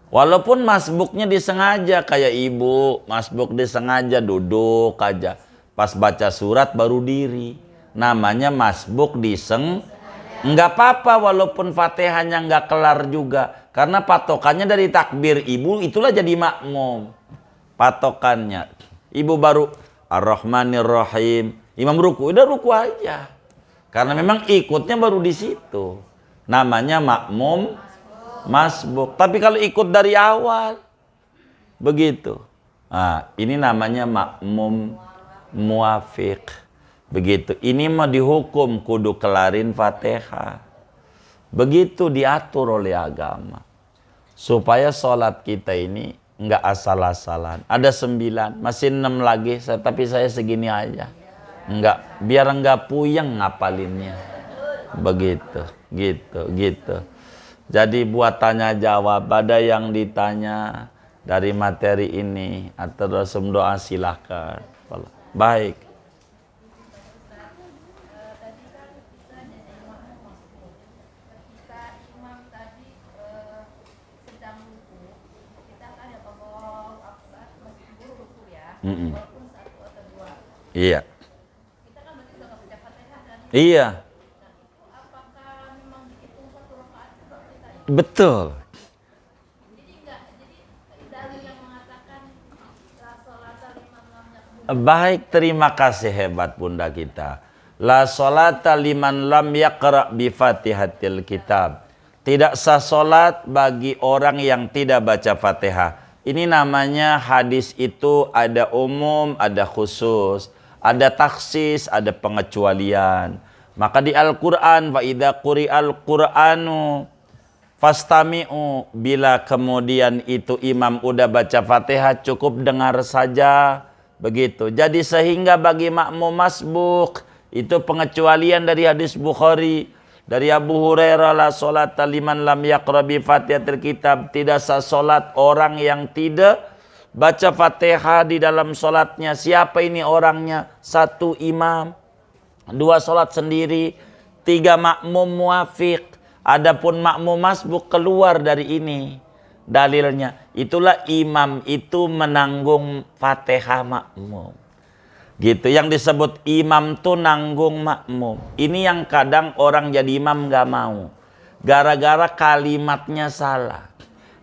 [SPEAKER 1] Walaupun masbuknya disengaja, kayak ibu, masbuk disengaja duduk aja. Pas baca surat baru diri. Namanya masbuk nggak apa-apa walaupun Fatihahnya nggak kelar juga. Karena patokannya dari takbir ibu, itulah jadi makmum. Patokannya. Ibu baru Ar-Rahmanir Rahim. Imam ruku, udah ruku aja. Karena memang ikutnya baru di situ. Namanya makmum masbuk. Tapi kalau ikut dari awal, begitu. Nah, ini namanya makmum muafiq. Begitu. Ini mah dihukum kudu kelarin Fatihah. Begitu diatur oleh agama. Supaya sholat kita ini nggak asal-asalan. Ada 9, masih 6 lagi. Tapi saya segini aja. Biar nggak puyeng ngapalinnya. Begitu, gitu. Jadi buat tanya jawab, ada yang ditanya dari materi ini atau resum doa silahkan. Baik. Iya. Iya. Betul. Baik, terima kasih hebat bunda kita. La sholata liman lam yaqra' bi Fatihatil kitab. Tidak sah solat bagi orang yang tidak baca Fatihah. Ini namanya hadis itu ada umum, ada khusus, ada taksis, ada pengecualian. Maka di Al-Quran, wa idza quri'al Qur'anu fastami'u, bila kemudian itu imam udah baca Fatihah cukup dengar saja. Begitu. Jadi sehingga bagi makmum masbuk itu pengecualian dari hadis Bukhari. Dari Abu Hurairah, la sholata liman lam yaqra bi Fatihatil kitab. Tidak sah solat orang yang tidak baca Fatihah di dalam solatnya. Siapa ini orangnya? 1 imam, 2 solat sendiri, 3 makmum muafiq. Adapun makmum masbuk keluar dari ini. Dalilnya, itulah imam itu menanggung Fatihah makmum. Gitu, yang disebut imam tuh nanggung makmum. Ini yang kadang orang jadi imam gak mau. Gara-gara kalimatnya salah.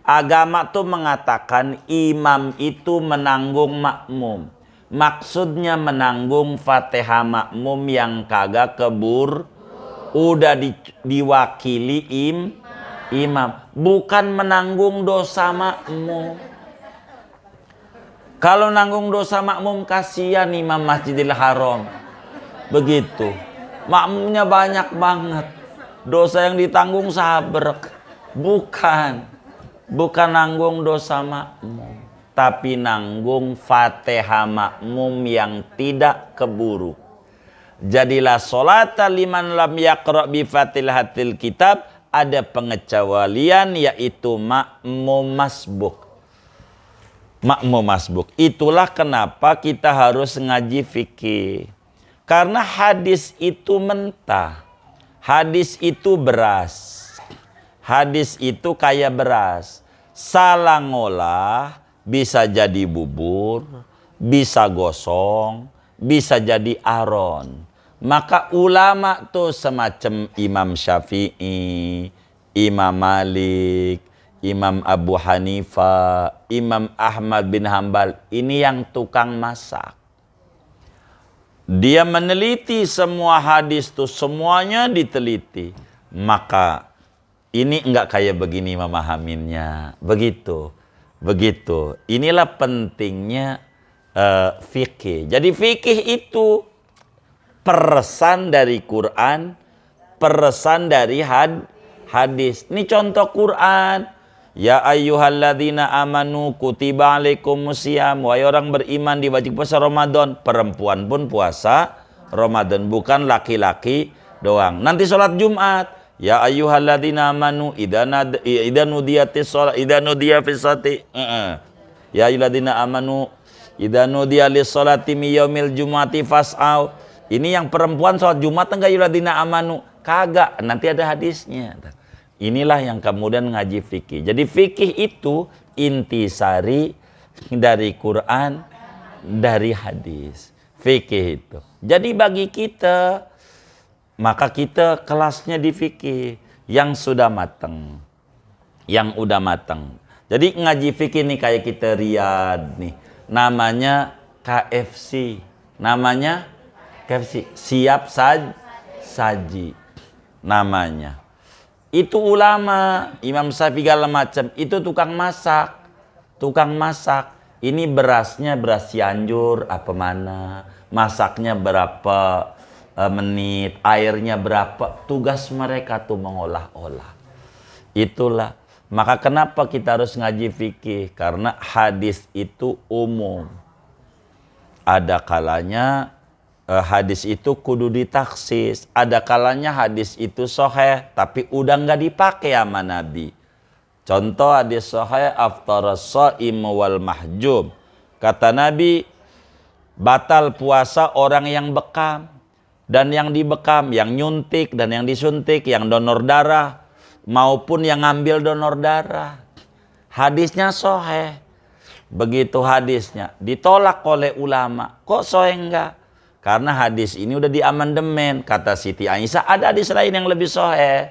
[SPEAKER 1] Agama tuh mengatakan imam itu menanggung makmum. Maksudnya menanggung Fatihah makmum yang kagak kebur. Udah diwakili imam. Bukan menanggung dosa makmum. Kalau nanggung dosa makmum kasihan Imam Masjidil Haram. Begitu. Makmumnya banyak banget. Dosa yang ditanggung sabrek. Bukan. Bukan nanggung dosa makmum. Tapi nanggung Fatihah makmum yang tidak keburu. Jadilah sholata liman lam yaqra' bi fatihatil kitab. Ada pengecualian yaitu makmum masbuk. Makmum masbuk. Itulah kenapa kita harus ngaji fikih. Karena hadis itu mentah. Hadis itu beras. Hadis itu kayak beras. Salah ngolah bisa jadi bubur, bisa gosong, bisa jadi aron. Maka ulama tuh semacam Imam Syafi'i, Imam Malik, Imam Abu Hanifah, Imam Ahmad bin Hambal, ini yang tukang masak. Dia meneliti semua hadis tuh, semuanya diteliti. Maka ini enggak kayak begini memahaminnya. Begitu. Begitu. Inilah pentingnya fikih. Jadi fikih itu peresan dari Quran, peresan dari hadis. Ini contoh Quran. Ya ayyuhalladzina amanu kutiba alaikumusiyam. Wahai orang beriman diwajib puasa Ramadan. Perempuan pun puasa Ramadan, bukan laki-laki doang. Nanti sholat Jumat. Ya ayyuhalladzina amanu idza nudiyatis shalah idza nudiya fis salati. Ya ayyuhalladzina amanu idza nudiya lis salati mi yaumil jumu'ati fas'au. Ini yang perempuan sholat Jumat enggak ayyuhalladzina amanu? Kagak, nanti ada hadisnya. Inilah yang kemudian ngaji fikih. Jadi fikih itu intisari dari Quran, dari hadis. Fikih itu. Jadi bagi kita, maka kita kelasnya di fikih yang sudah matang. Yang udah matang. Jadi ngaji fikih nih kayak kita Riyadh nih. Namanya KFC. Namanya KFC. Siap saji. Namanya. Itu ulama, Imam Syafi'i segala macam, itu tukang masak. Tukang masak. Ini berasnya beras Cianjur apa mana? Masaknya berapa menit, airnya berapa? Tugas mereka tuh mengolah-olah. Itulah. Maka kenapa kita harus ngaji fikih? Karena hadis itu umum. Ada kalanya hadis itu kudu ditaksis. Ada kalanya hadis itu sahih tapi udah nggak dipakai sama Nabi. Contoh hadis sahih aftaras shaim wal mahjum. Kata Nabi, batal puasa orang yang bekam dan yang dibekam, yang nyuntik dan yang disuntik, yang donor darah maupun yang ngambil donor darah. Hadisnya sahih. Begitu hadisnya ditolak oleh ulama. Kok sahih enggak? Karena hadis ini udah diamandemen. Kata Siti Aisyah, ada hadis lain yang lebih sahih.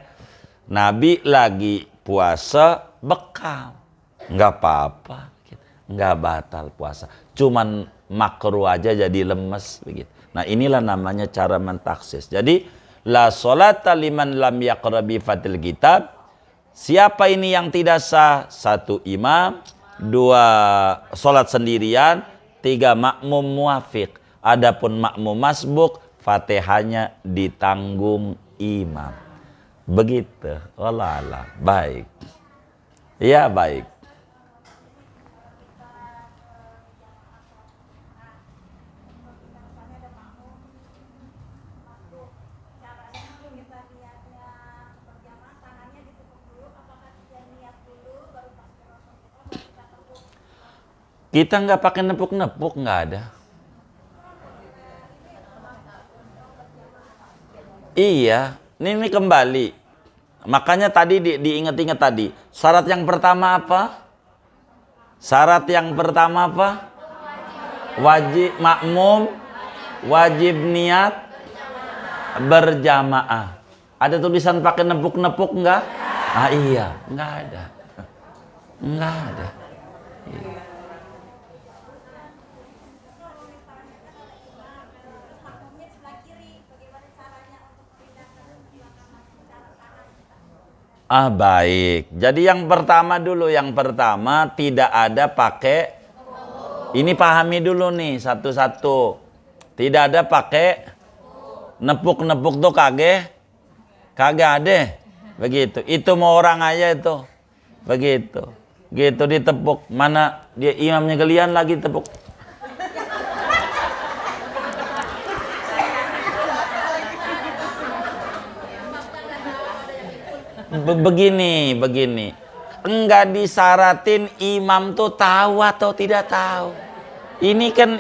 [SPEAKER 1] Nabi lagi puasa bekam. Enggak apa-apa. Enggak batal puasa. Cuman makruh aja jadi lemes. Begitu. Nah inilah namanya cara mentaksis. Jadi, la sholata liman lam yaqra bi fatil kitab. Siapa ini yang tidak sah? 1 imam, 2 sholat sendirian, 3 makmum muafiq. Adapun makmum masbuk, Fatihahnya ditanggung imam. Begitu. Wallah alam. Baik. Ya baik. Kita nggak pakai nepuk-nepuk, nggak ada. Iya, ini kembali. Makanya tadi diingat-ingat tadi. Syarat yang pertama apa? Syarat yang pertama apa? Wajib makmum Wajib niat berjamaah. Ada tulisan pakai nepuk-nepuk enggak? Ah iya, enggak ada. Enggak ada. Iya. Ah baik. Jadi yang pertama dulu, yang pertama tidak ada pakai. Ini pahami dulu nih satu-satu. Tidak ada pakai nepuk-nepuk tuh kagak ada. Begitu. Itu mau orang aja itu. Begitu. Gitu ditepuk. Mana dia imamnya gelian lagi tepuk. Begini. Enggak disaratin imam tuh tahu atau tidak tahu. Ini kan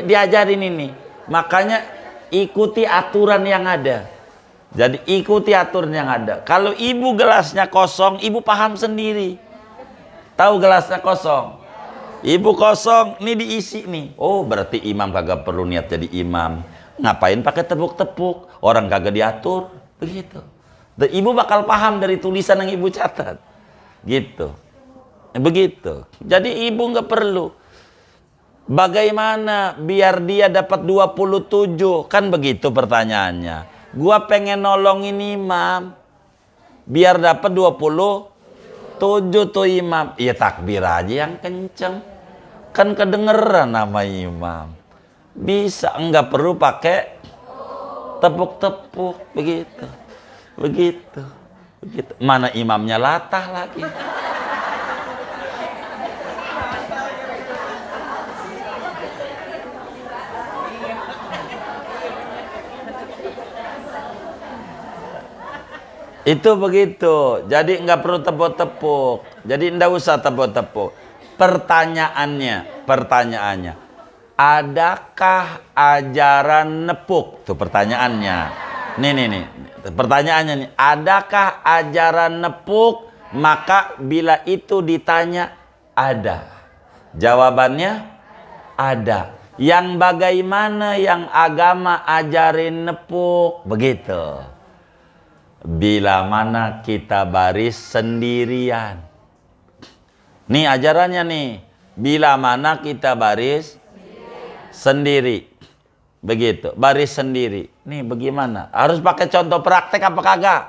[SPEAKER 1] diajarin ini. Makanya ikuti aturan yang ada. Jadi ikuti aturan yang ada. Kalau ibu gelasnya kosong, ibu paham sendiri. Tahu gelasnya kosong. Ibu kosong, ini diisi nih. Oh, berarti imam kagak perlu niat jadi imam. Ngapain pakai tepuk-tepuk? Orang kagak diatur. Begitu. Dan ibu bakal paham dari tulisan yang ibu catat. Gitu. Begitu. Jadi ibu nggak perlu. Bagaimana biar dia dapat 27? Kan begitu pertanyaannya. Gua pengen nolongin imam. Biar dapat 27 tuh imam. Iya takbir aja yang kenceng. Kan kedengeran nama imam. Bisa, nggak perlu pakai tepuk-tepuk. Begitu. Mana imamnya latah lagi. Itu begitu. Jadi nggak perlu tepuk-tepuk. Jadi nggak usah tepuk-tepuk. Pertanyaannya, adakah ajaran nepuk? Tuh pertanyaannya. Nih. Pertanyaannya nih, adakah ajaran nepuk? Maka bila itu ditanya, ada. Jawabannya ada. Yang bagaimana yang agama ajarin nepuk? Begitu. Bila mana kita baris sendirian. Nih ajarannya nih. Bila mana kita baris sendiri. Begitu, baris sendiri. Nih bagaimana? Harus pakai contoh praktek apa kagak?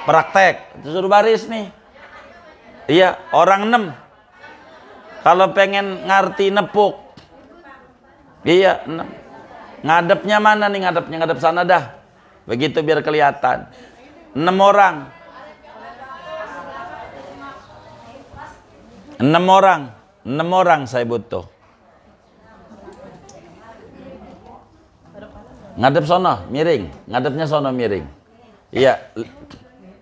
[SPEAKER 1] Praktek. Suruh baris nih. Iya, orang 6. Kalau pengen ngerti nepuk. Iya, 6. Ngadepnya mana nih? Ngadep sana dah. Begitu biar kelihatan. 6 orang. 6 orang saya butuh. Ngadep sono, miring. Ngadepnya sono, miring. Iya.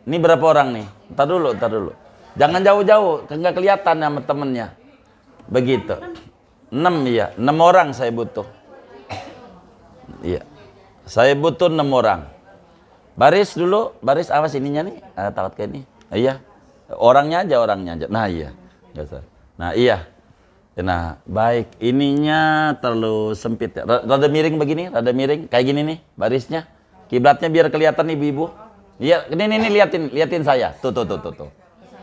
[SPEAKER 1] Ini berapa orang nih? Ntar dulu. Jangan jauh-jauh, nggak kelihatan sama temennya. Begitu. 6 ya. 6 orang saya butuh. Iya. Saya butuh 6 orang. Baris dulu, baris awas ininya nih. Takut kayak ini. Iya. Orangnya aja. Nah iya. Nah iya. Nah, baik. Ininya terlalu sempit ya. Rada miring begini, rada miring. Kayak gini nih barisnya. Kiblatnya biar kelihatan ibu-ibu. Iya, ini liatin saya. Tuh.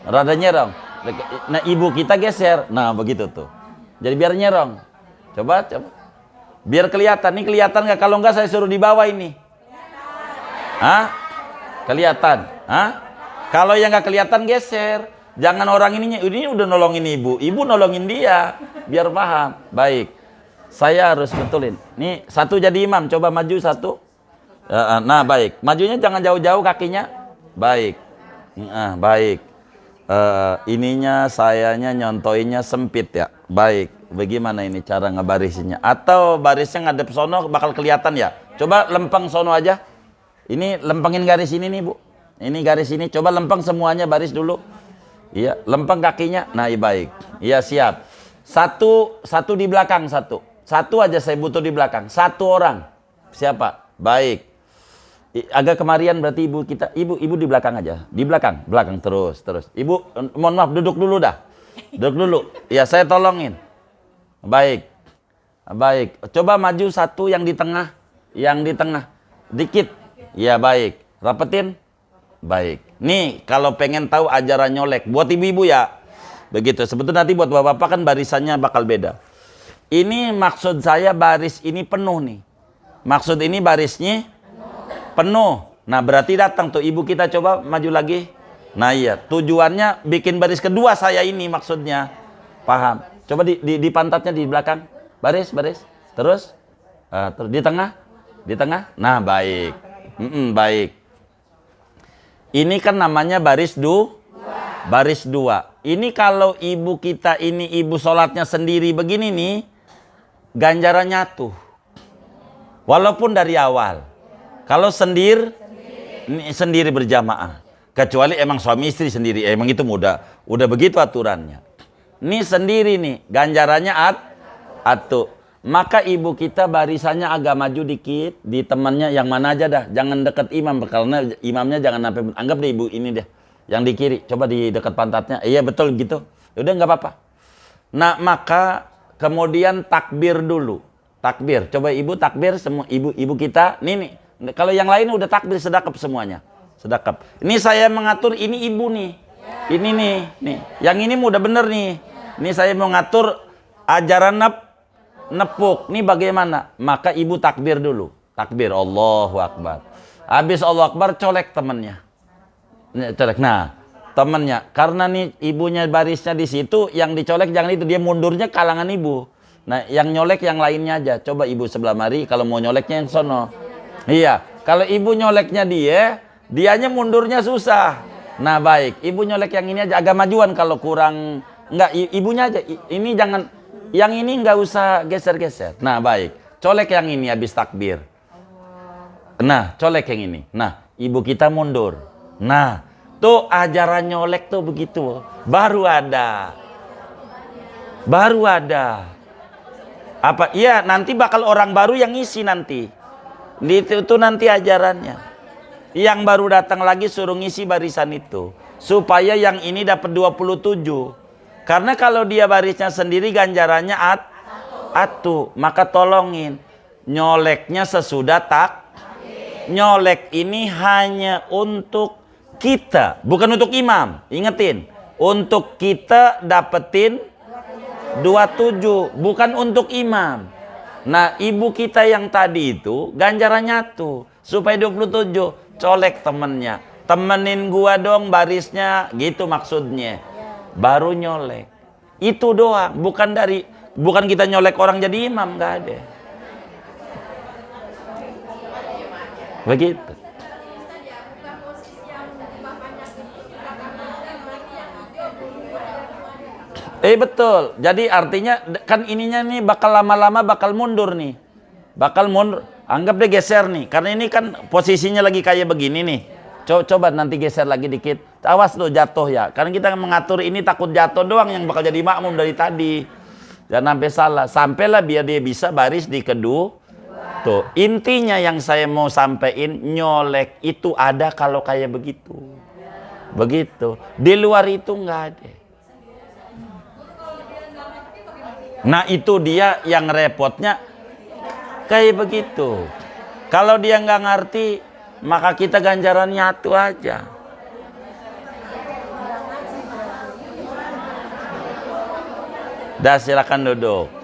[SPEAKER 1] Rada nyerong. Nah, ibu kita geser. Nah, begitu tuh. Jadi biar nyerong. Coba. Biar kelihatan. Nih kelihatan nggak? Kalau nggak saya suruh di bawah ini. Hah? Kelihatan? Hah? Kalau yang nggak kelihatan geser. Jangan orang ini udah nolongin ibu nolongin dia, biar paham. Baik, saya harus betulin. Nih satu jadi imam, coba maju satu. Nah baik, majunya jangan jauh-jauh kakinya. Baik, baik. Ininya sayanya nyontoinnya sempit ya. Baik, bagaimana ini cara ngebarisinya? Atau barisnya ngadep sono bakal kelihatan ya? Coba lempeng sono aja. Ini lempengin garis ini nih bu. Ini garis ini, coba lempeng semuanya baris dulu. Iya, lempeng kakinya. Nah, iya baik. Iya, siap. Satu di belakang satu. Satu aja saya butuh di belakang. 1 orang. Siapa? Baik. Agak kemarian berarti ibu kita. Ibu di belakang aja. Di belakang terus. Ibu, mohon maaf duduk dulu dah. Duduk dulu. Ya, saya tolongin. Baik. Baik. Coba maju satu yang di tengah. Yang di tengah. Dikit. Ya baik. Rapetin. Baik. Nih kalau pengen tahu ajaran nyolek. Buat ibu-ibu ya. Begitu. Sebetulnya nanti buat bapak-bapak kan barisannya bakal beda. Ini maksud saya baris ini penuh nih. Maksud ini barisnya penuh. Nah berarti datang tuh ibu kita, coba maju lagi. Nah iya, tujuannya bikin baris kedua saya ini maksudnya. Paham? Coba di pantatnya di belakang. Baris. Terus di tengah. Nah baik. Baik. Ini kan namanya baris dua. Ini kalau ibu kita ini ibu sholatnya sendiri begini nih, ganjarannya tuh. Walaupun dari awal. Kalau sendiri berjamaah. Kecuali emang suami istri sendiri. Emang itu udah begitu aturannya. Ini sendiri nih. Ganjarannya atu. Maka ibu kita barisannya agak maju dikit. Di temannya yang mana aja dah. Jangan dekat imam. Karena imamnya jangan sampai. Anggap deh ibu ini deh. Yang di kiri. Coba di dekat pantatnya. Iya betul gitu. Udah nggak apa-apa. Nah maka kemudian takbir dulu. Takbir. Coba ibu takbir semua ibu kita. Nih. Kalau yang lain udah takbir sedekap semuanya. Sedekap. Ini saya mengatur ini ibu nih. Ini nih. Yang ini udah bener nih. Ini saya mau ngatur ajaran nepuk. Nih bagaimana? Maka ibu takbir dulu. Takbir Allahu Akbar. Habis Allahu Akbar colek temannya. Colek. Nah, temannya karena nih ibunya barisnya di situ, yang dicolek jangan itu, dia mundurnya kalangan ibu. Nah, yang nyolek yang lainnya aja. Coba ibu sebelah mari, kalau mau nyoleknya yang sono. Iya, kalau ibu nyoleknya dianya mundurnya susah. Nah, baik. Ibu nyolek yang ini aja agak majuan kalau kurang enggak ibunya aja. Ini jangan yang ini enggak usah geser-geser. Nah, baik. Colek yang ini habis takbir. Nah, colek yang ini. Nah, ibu kita mundur. Nah, tuh ajaran nyolek tuh begitu. Baru ada. Apa? Iya, nanti bakal orang baru yang ngisi nanti. Itu nanti ajarannya. Yang baru datang lagi suruh ngisi barisan itu. Supaya yang ini dapat 27. Karena kalau dia barisnya sendiri ganjarannya atu. Maka tolongin. Nyoleknya sesudah nyolek ini hanya untuk kita. Bukan untuk imam. Ingetin. Untuk kita dapetin 27, bukan untuk imam. Nah, ibu kita yang tadi itu ganjarannya tuh supaya 27, colek temennya. Temenin gua dong barisnya, gitu maksudnya. Baru nyolek. Itu doang, bukan kita nyolek orang jadi imam, nggak ada. Begitu. Betul. Jadi artinya kan ininya nih bakal lama-lama bakal mundur nih. Bakal mundur. Anggap deh geser nih. Karena ini kan posisinya lagi kayak begini nih. Coba nanti geser lagi dikit. Awas lo jatuh ya. Karena kita mengatur ini takut jatuh doang yang bakal jadi makmum dari tadi. Jangan sampai salah. Sampailah biar dia bisa baris di kedua. Tuh. Intinya yang saya mau sampaikan, nyolek itu ada kalau kayak begitu. Begitu. Di luar itu nggak ada. Nah itu dia yang repotnya kayak begitu. Kalau dia nggak ngerti, maka kita ganjaran nyatu aja. Dah silakan duduk.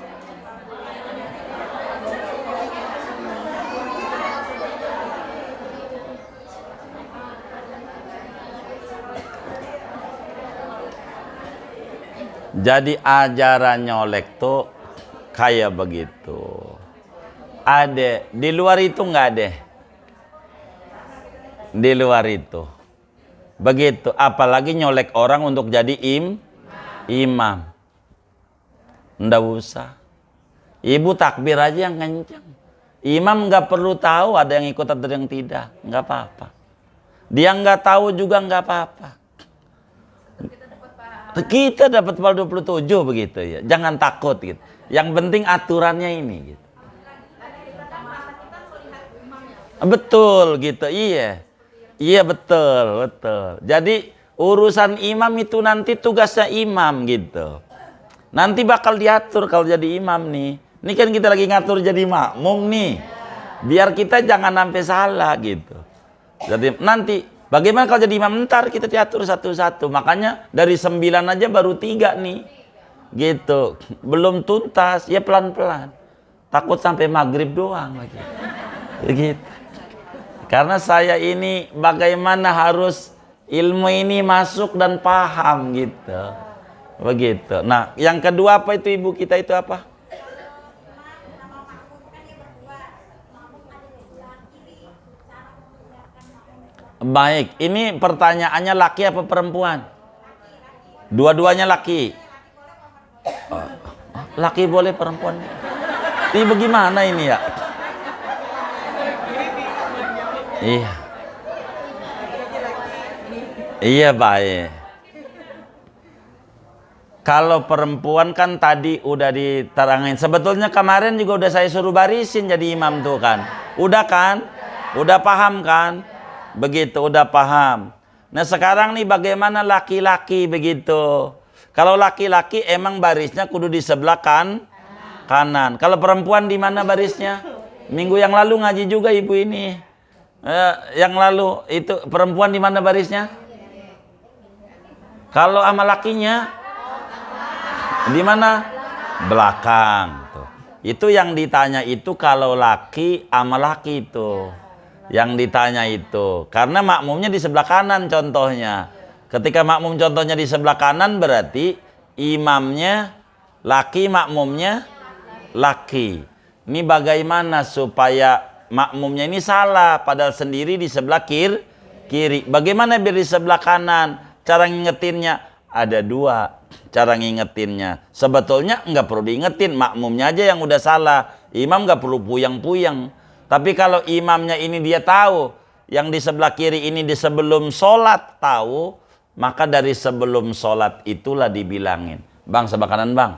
[SPEAKER 1] Jadi ajaran nyolek tuh kayak begitu. Ada di luar itu nggak ada. Di luar itu. Begitu. Apalagi nyolek orang untuk jadi imam. Nggak usah. Ibu takbir aja yang kencang. Imam nggak perlu tahu ada yang ikut atau yang tidak. Nggak apa-apa. Dia nggak tahu juga nggak apa-apa. Kita dapat pahala 27 begitu ya. Jangan takut gitu. Yang penting aturannya ini gitu. Betul gitu. Iya. Iya betul. Jadi urusan imam itu nanti tugasnya imam gitu. Nanti bakal diatur kalau jadi imam nih. Ini kan kita lagi ngatur jadi makmum nih. Biar kita jangan sampai salah gitu. Jadi nanti bagaimana kalau jadi imam, ntar kita diatur satu-satu. Makanya dari 9 aja baru 3 nih. Gitu. Belum tuntas, ya pelan-pelan. Takut sampai maghrib doang lagi. Begitu. Karena saya ini bagaimana harus ilmu ini masuk dan paham gitu. Begitu. Nah, yang kedua apa itu ibu kita itu apa? Baik, ini pertanyaannya laki apa perempuan? Dua-duanya laki. Laki boleh, perempuan. Ini bagaimana ini ya? Iya. Iya, baik. Kalau perempuan kan tadi udah diterangin. Sebetulnya kemarin juga udah saya suruh barisin jadi imam tuh kan. Udah kan? Udah paham kan? Begitu, udah paham. Nah sekarang nih bagaimana laki-laki begitu. Kalau laki-laki emang barisnya kudu di sebelah kanan. Kalau perempuan di mana barisnya? Minggu yang lalu ngaji juga ibu ini. Yang lalu itu perempuan di mana barisnya? Kalau sama lakinya di mana? Belakang. Tuh. Itu yang ditanya itu kalau laki sama laki itu. Yang ditanya itu. Karena makmumnya di sebelah kanan contohnya. Ketika makmum contohnya di sebelah kanan berarti imamnya laki, makmumnya laki. Ini bagaimana supaya makmumnya ini salah padahal sendiri di sebelah kiri. Bagaimana biar di sebelah kanan? Cara ngingetinnya ada 2 cara ngingetinnya. Sebetulnya nggak perlu diingetin, makmumnya aja yang udah salah. Imam nggak perlu puyang-puyang. Tapi kalau imamnya ini dia tahu, yang di sebelah kiri ini di sebelum sholat tahu, maka dari sebelum sholat itulah dibilangin. Bang, sebelah kanan bang.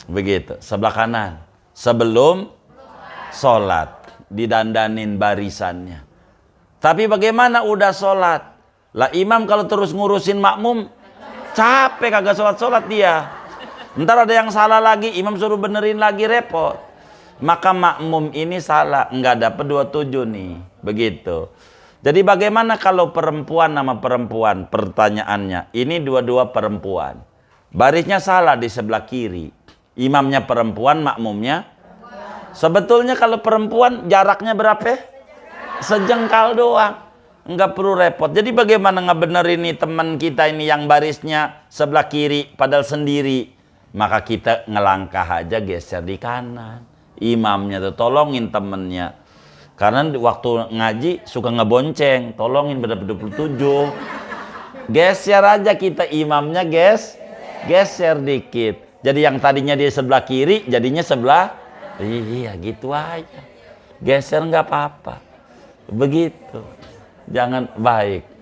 [SPEAKER 1] Begitu, sebelah kanan. Sebelum sholat, didandanin barisannya. Tapi bagaimana udah sholat? Lah imam kalau terus ngurusin makmum, capek kagak sholat-sholat dia. Ntar ada yang salah lagi, imam suruh benerin lagi, repot. Maka makmum ini salah, nggak dapat 27 nih, begitu. Jadi bagaimana kalau perempuan sama perempuan? Pertanyaannya, ini dua-dua perempuan. Barisnya salah di sebelah kiri. Imamnya perempuan, makmumnya. Sebetulnya kalau perempuan jaraknya berapa? Sejengkal doang. Nggak perlu repot. Jadi bagaimana ngebenerin nih teman kita ini yang barisnya sebelah kiri padahal sendiri? Maka kita ngelangkah aja geser di kanan. Imamnya tuh tolongin temennya. Karena waktu ngaji suka ngebonceng, tolongin pada 27. Geser aja kita imamnya geser dikit. Jadi yang tadinya dia sebelah kiri jadinya sebelah, iya gitu aja. Geser nggak apa-apa. Begitu. Jangan baik.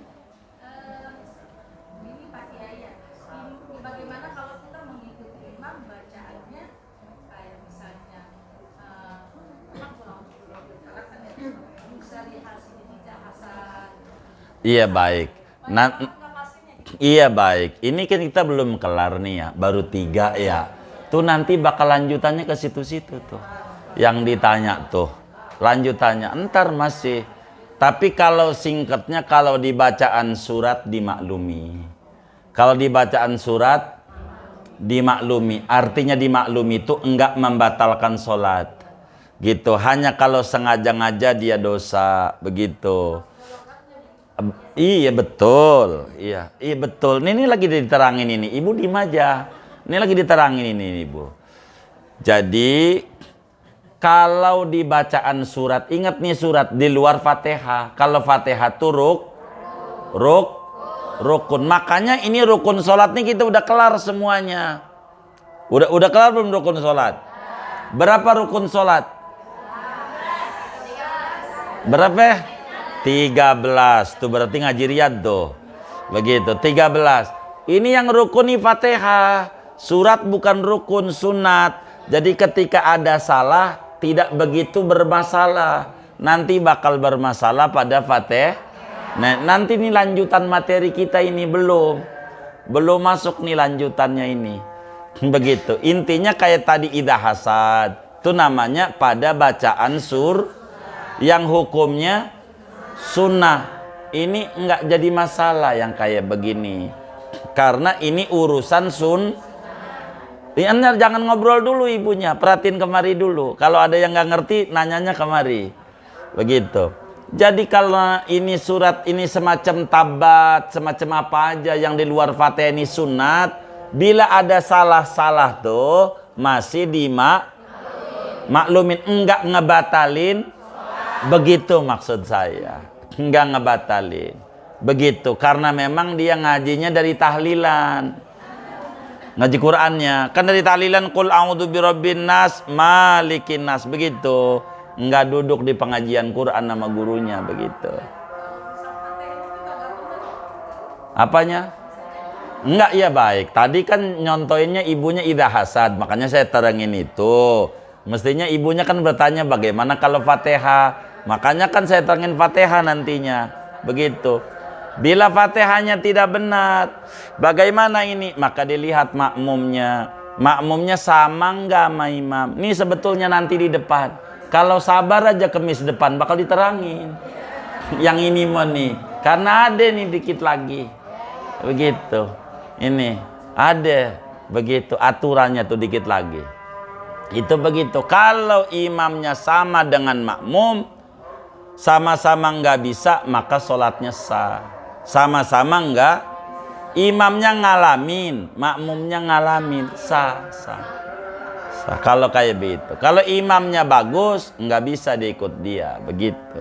[SPEAKER 1] Iya baik. Nah, iya baik. Ini kan kita belum kelar nih ya, baru 3 ya. Tuh nanti bakal lanjutannya ke situ-situ tuh. Yang ditanya tuh, lanjutannya entar masih. Tapi kalau singkatnya kalau di bacaan surat dimaklumi. Kalau di bacaan surat dimaklumi. Artinya dimaklumi itu enggak membatalkan sholat. Gitu. Hanya kalau sengaja-ngaja dia dosa, begitu. Iya betul, iya betul. Ini lagi diterangin ini, ibu diem aja. Ini lagi diterangin ini ibu. Jadi kalau di bacaan surat, ingat nih surat di luar Fatihah. Kalau Fatihah tuh rukun. Makanya ini rukun sholat nih kita udah kelar semuanya. Udah kelar belum rukun sholat? Berapa rukun sholat? Berapa? 13 tuh berarti ngaji riyad tuh. Begitu 13. Ini yang rukun nih Fatihah. Surat bukan rukun, sunat. Jadi ketika ada salah tidak begitu bermasalah. Nanti bakal bermasalah pada Fatihah. Nah, nanti nih lanjutan materi kita ini belum masuk nih lanjutannya ini. Begitu. Intinya kayak tadi idah hasad. Itu namanya pada bacaan yang hukumnya sunnah. Ini enggak jadi masalah yang kayak begini. Karena ini urusan jangan ngobrol dulu ibunya, perhatiin kemari dulu. Kalau ada yang nggak ngerti, nanyanya kemari. Begitu. Jadi kalau ini surat ini semacam tabat, semacam apa aja yang di luar Fatihah ini sunat, bila ada salah-salah tuh masih maklumin, enggak ngebatalin. Begitu maksud saya. Enggak ngebatalin. Begitu, karena memang dia ngajinya dari tahlilan. Ngaji Qur'annya kan dari tahlilan, qul a'udzu birabbin nas malikin nas, begitu. Enggak duduk di pengajian Quran nama gurunya, begitu. Apanya? Enggak, ya baik. Tadi kan nyontoinnya ibunya idza hasad, makanya saya terangin itu. Mestinya ibunya kan bertanya bagaimana kalau Fatihah. Makanya kan saya terangin Fatihah nantinya. Begitu. Bila Fatihahnya tidak benar, bagaimana ini? Maka dilihat makmumnya. Makmumnya sama enggak sama imam? Ini sebetulnya nanti di depan. Kalau sabar aja kemis depan bakal diterangin. Yang ini mau nih, karena ada nih dikit lagi. Begitu. Ini ada begitu aturannya tuh dikit lagi. Itu begitu. Kalau imamnya sama dengan makmum, sama-sama nggak bisa, maka sholatnya sah. Sama-sama nggak, imamnya ngalamin, makmumnya ngalamin, sah. Kalau kayak begitu. Kalau imamnya bagus, nggak bisa diikut dia, begitu.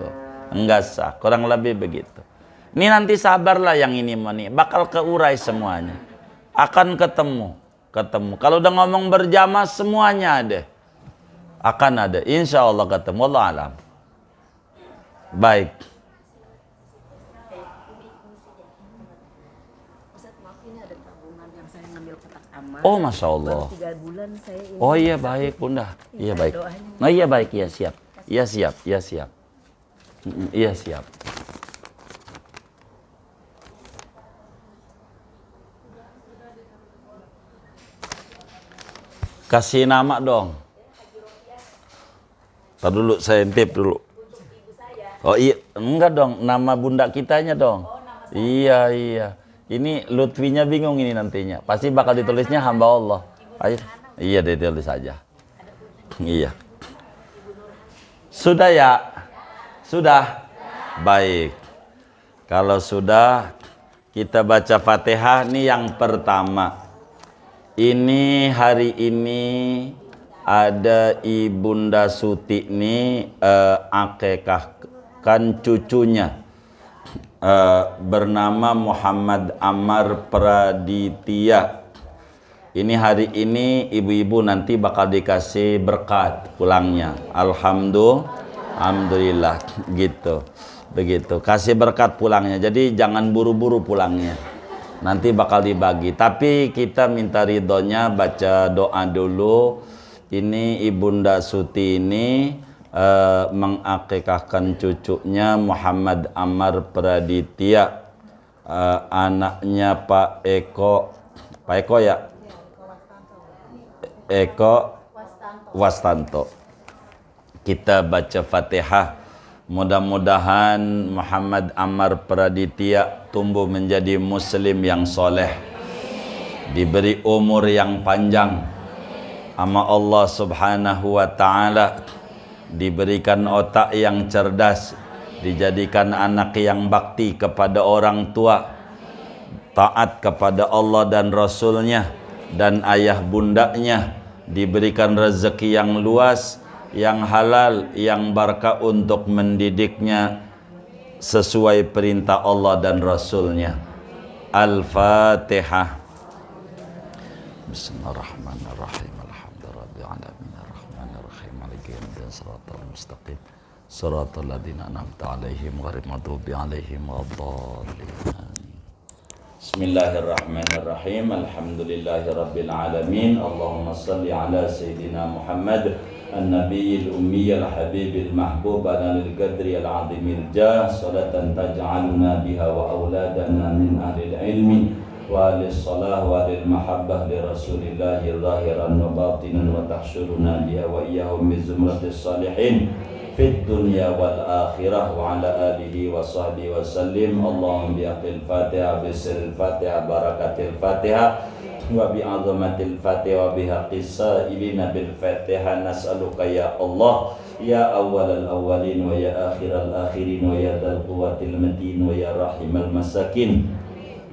[SPEAKER 1] Enggak sah, kurang lebih begitu. Ini nanti sabarlah yang ini bakal keurai semuanya. Akan ketemu. Kalau udah ngomong berjamaah semuanya ada. Akan ada, insya Allah ketemu. Allah alam. Baik. Oh, masya Allah. Oh iya baik bunda. Iya baik. Nah iya baik, iya siap. Iya siap. Iya siap. Kasih nama dong. Tar dulu saya intip dulu. Oh iya, enggak dong, nama bunda kitanya dong. Iya. Ini Lutfinya bingung ini nantinya. Pasti bakal ditulisnya hamba Allah. Ayo. Iya, ditulis aja. Iya. Sudah ya? Sudah? Baik. Kalau sudah, kita baca Fatihah nih yang pertama. Ini hari ini ada Ibunda Suti nih akekahkan cucunya. Bernama Muhammad Ammar Praditya. Ini hari ini ibu-ibu nanti bakal dikasih berkat pulangnya. Alhamdulillah gitu. Begitu. Kasih berkat pulangnya. Jadi jangan buru-buru pulangnya. Nanti bakal dibagi. Tapi kita minta ridhonya baca doa dulu. Ini Ibunda Suti ini mengakikahkan cucunya Muhammad Ammar Praditya, anaknya Pak Eko ya, Eko Wastanto. Kita baca Fatihah. Mudah-mudahan Muhammad Ammar Praditya tumbuh menjadi muslim yang soleh, diberi umur yang panjang sama Allah Subhanahu wa ta'ala, diberikan otak yang cerdas, dijadikan anak yang bakti kepada orang tua, taat kepada Allah dan Rasulnya dan ayah bundanya, diberikan rezeki yang luas, yang halal, yang barakah untuk mendidiknya sesuai perintah Allah dan Rasulnya. Al-Fatihah. Bismillahirrahmanirrahim. Shiratal mustaqim shiratal ladzina an'amta 'alaihim ghairil maghdubi 'alaihim waladdallin. Bismillahirrahmanirrahim. Alhamdulillahirabbil alamin. Allahumma shalli ala sayidina Muhammad an-nabiyil ummiyil habibil mahbub ala al-qadri al-'azimil jah salatan taj'aluna biha wa auladana min ahlil ilmi wa lis-salah wa lil-mahabbah li Rasulillah zahiran wa batinan wa tahsyuruna biha wa iyyahum bi zumratis salihin fid dunya wal akhirah wa ala alihi wa sahbihi wa sallim. Allahumma bi'aqil Fatihah bisiril Fatihah barakatil Fatihah wa bi'azamatil Fatihah wa bihaqqis sa'ilina bil Fatihah nas'aluka ya Allah ya awwalal awwalin wa ya akhiral akhirin wa ya dzal quwwatil matin wa ya rahimal masakin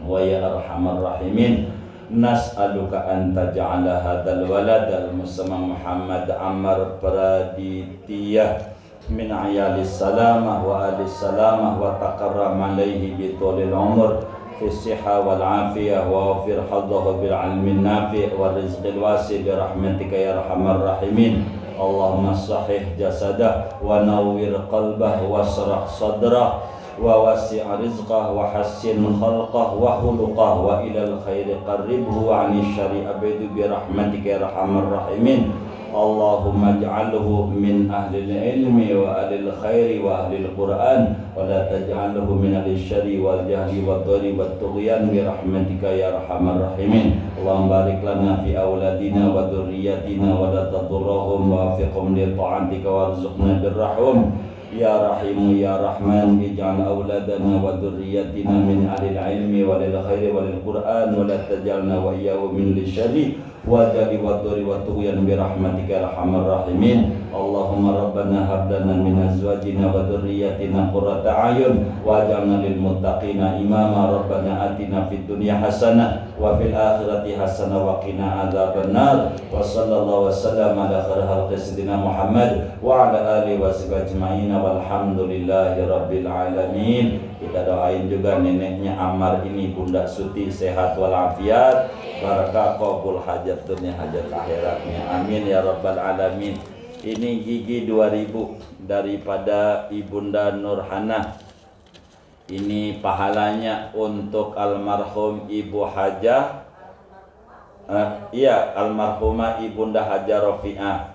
[SPEAKER 1] wa ya arhamar rahimin. Nas'aluka an taj'ala hadzal walad al-musamma Muhammad Ammar Praditya min ayalis salamah wa alis salamah wa taqarram alaihi bi tulil umur fi sihha wal afiyah wa wafir haddahu bil ilmin nafi' wa rizqil wasi' bi rahmatika ya arhamar rahimin. Allahumma sahih jasadah wa nawwir qalbah wa shrah sadrah wa wasi' rizqah wa hassin khalqah wa khuluqah wa ilal khairi qarribhu wa 'anil syarri abaidu bi rahmatika ya arhamar rahimin. Allahumma ij'alhu min ahlil ilmi wa ahlil khairi wa ahlil Qur'an wa la taj'alhu min ahlil syarri wal jahli wad dhari wat tughyan bi rahmatika ya arhamar rahimin. Allahumma barik lana fi auladina wa dzurriyyatina wa la tadurrahum wa waffiqhum li ta'atika warzuqna birrahum ya rahimu ya rahman. Ij'al auladana wa dzurriyyatina min ahlil ilmi wa lil khairi wa lil Qur'an wa la taj'alna wa iyyahum min lisyarri wa jadi wa dhari wa tughyan bi rahmatika arhamar rahimin. Allahumma rabbana hab lana min azwajina wa dhurriyyatina qurrata a'yun waj'alna lil muttaqina imama. Rabbana atina fid dunya hasanah wa fil akhirati hasanah wa qina adzabannar. Wa sallallahu wasallam ala khairil khalqi sayyidina Muhammad wa ala alihi wa sahbihi ajma'in walhamdulillahi rabbil alamin. Kita doain juga neneknya Ammar ini Bunda Suti sehat walafiat, barakah qabul hajat dunia hajat akhiratnya, amin ya rabbal alamin. Ini gigi 2000 daripada Ibunda Nurhana. Ini pahalanya untuk almarhum Ibu Hajah, almarhumah Ibunda Hajah Rofi'ah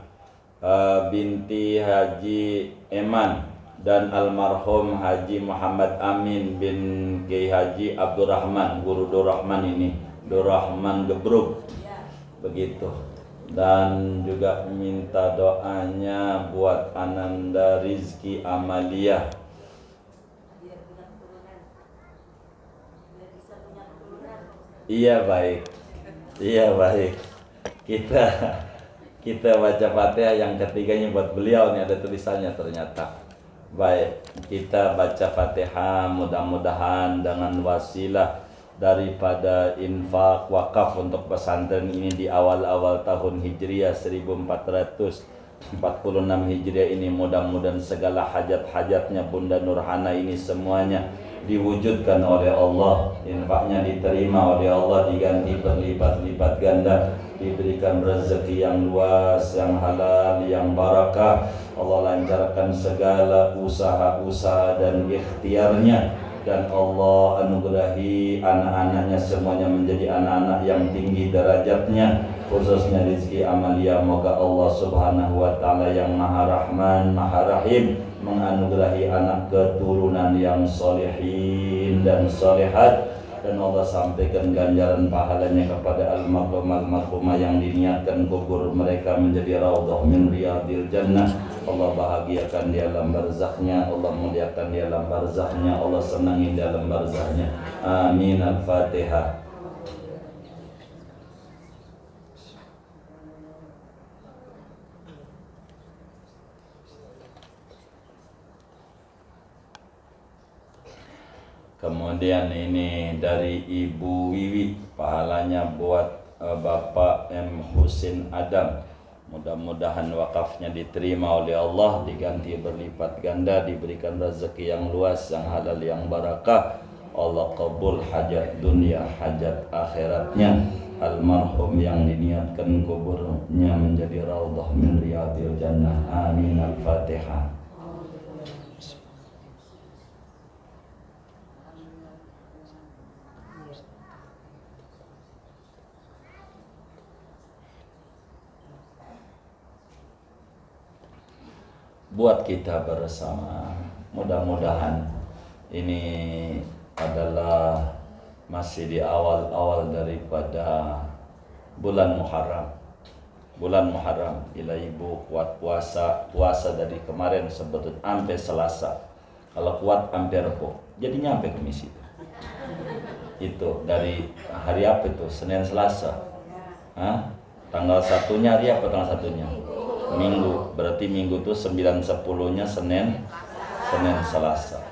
[SPEAKER 1] binti Haji Eman dan almarhum Haji Muhammad Amin bin Kiai Haji Abdurrahman, Guru Durrahman ini, Durrahman Gebruk begitu. Dan juga minta doanya buat Ananda Rizki Amalia. Iya baik. Iya baik. Kita baca Fatihah yang ketiganya buat beliau nih, ada tulisannya ternyata. Baik, kita baca Fatihah mudah-mudahan dengan wasilah daripada infak wakaf untuk pesantren ini di awal-awal tahun Hijriah 1446 Hijriah ini, mudah-mudahan segala hajat-hajatnya Bunda Nurhana ini semuanya diwujudkan oleh Allah, infaknya diterima oleh Allah, diganti berlipat-lipat ganda, diberikan rezeki yang luas, yang halal, yang barakah. Allah lancarkan segala usaha-usaha dan ikhtiarnya, dan Allah anugerahi anak-anaknya semuanya menjadi anak-anak yang tinggi derajatnya, khususnya Rizki Amalia. Moga Allah subhanahu wa ta'ala yang maha rahman, maha rahim menganugerahi anak keturunan yang solehin dan solehat, dan Allah sampaikan ganjaran pahalanya kepada almarhum-almarhumah yang diniatkan kubur mereka menjadi raudhah min riyadil jannah. Allah bahagiakan dia dalam barzaknya, Allah muliakan dia dalam barzaknya, Allah senangi dia dalam barzaknya. Amin. Al-Fatihah. Kemudian ini dari Ibu Wiwi, pahalanya buat Bapak M. Husin Adam. Mudah-mudahan wakafnya diterima oleh Allah, diganti berlipat ganda, diberikan rezeki yang luas, yang halal, yang barakah. Allah kabul hajat dunia, hajat akhiratnya. Almarhum yang diniatkan kuburnya menjadi raudhah min riyadil jannah. Amin. Al-Fatihah. Buat kita bersama, mudah-mudahan ini adalah masih di awal-awal daripada bulan Muharram. Bulan Muharram, bila ibu kuat puasa dari kemarin sebetulnya sampai Selasa. Kalau kuat sampai Rebo, jadi nyampe Kamis itu. Itu dari hari apa itu? Senin Selasa. Tanggal satunya hari apa tanggal satunya? Minggu. Berarti minggu itu 9-10-nya Senin Selasa.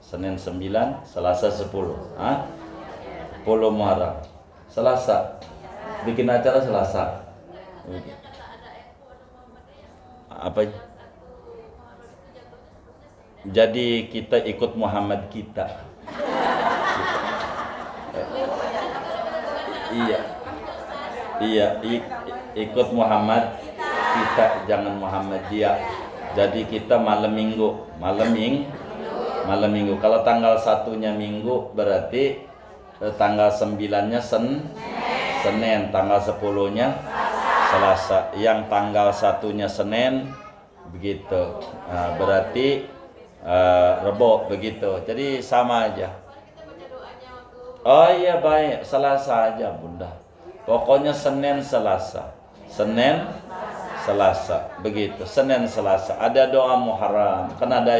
[SPEAKER 1] Senin 9, Selasa 10. 10 Muharram. Selasa. Bikin acara Selasa. Apa? Jadi kita ikut Muhammad kita. Iya, ikut Muhammad kita, jangan Muhammadiyah. Jadi kita malam minggu. Kalau tanggal 1-nya Minggu berarti tanggal 9-nya Senin, tanggal 10-nya Selasa. Yang tanggal 1-nya Senin begitu. Berarti Rebo begitu. Jadi sama aja. Oh iya baik, Selasa aja Bunda. Pokoknya Senin Selasa begitu. Senin Selasa ada doa Muharram, kan ada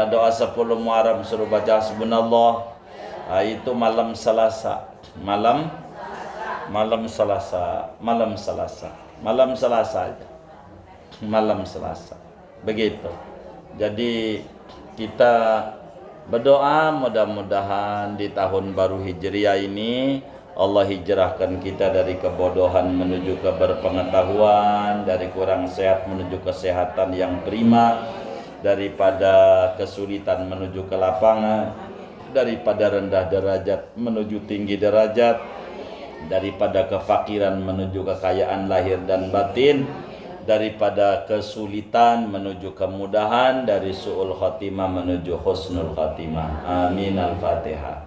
[SPEAKER 1] doa 10 Muharram suruh baca hasbunallah. Itu malam Selasa aja. Malam Selasa begitu. Jadi kita berdoa mudah-mudahan di tahun baru Hijriah ini Allah hijrahkan kita dari kebodohan menuju ke berpengetahuan, dari kurang sehat menuju kesehatan yang prima, daripada kesulitan menuju ke lapangan, daripada rendah derajat menuju tinggi derajat, daripada kefakiran menuju kekayaan lahir dan batin, daripada kesulitan menuju kemudahan, dari su'ul khatimah menuju husnul khatimah. Amin. Al-Fatihah.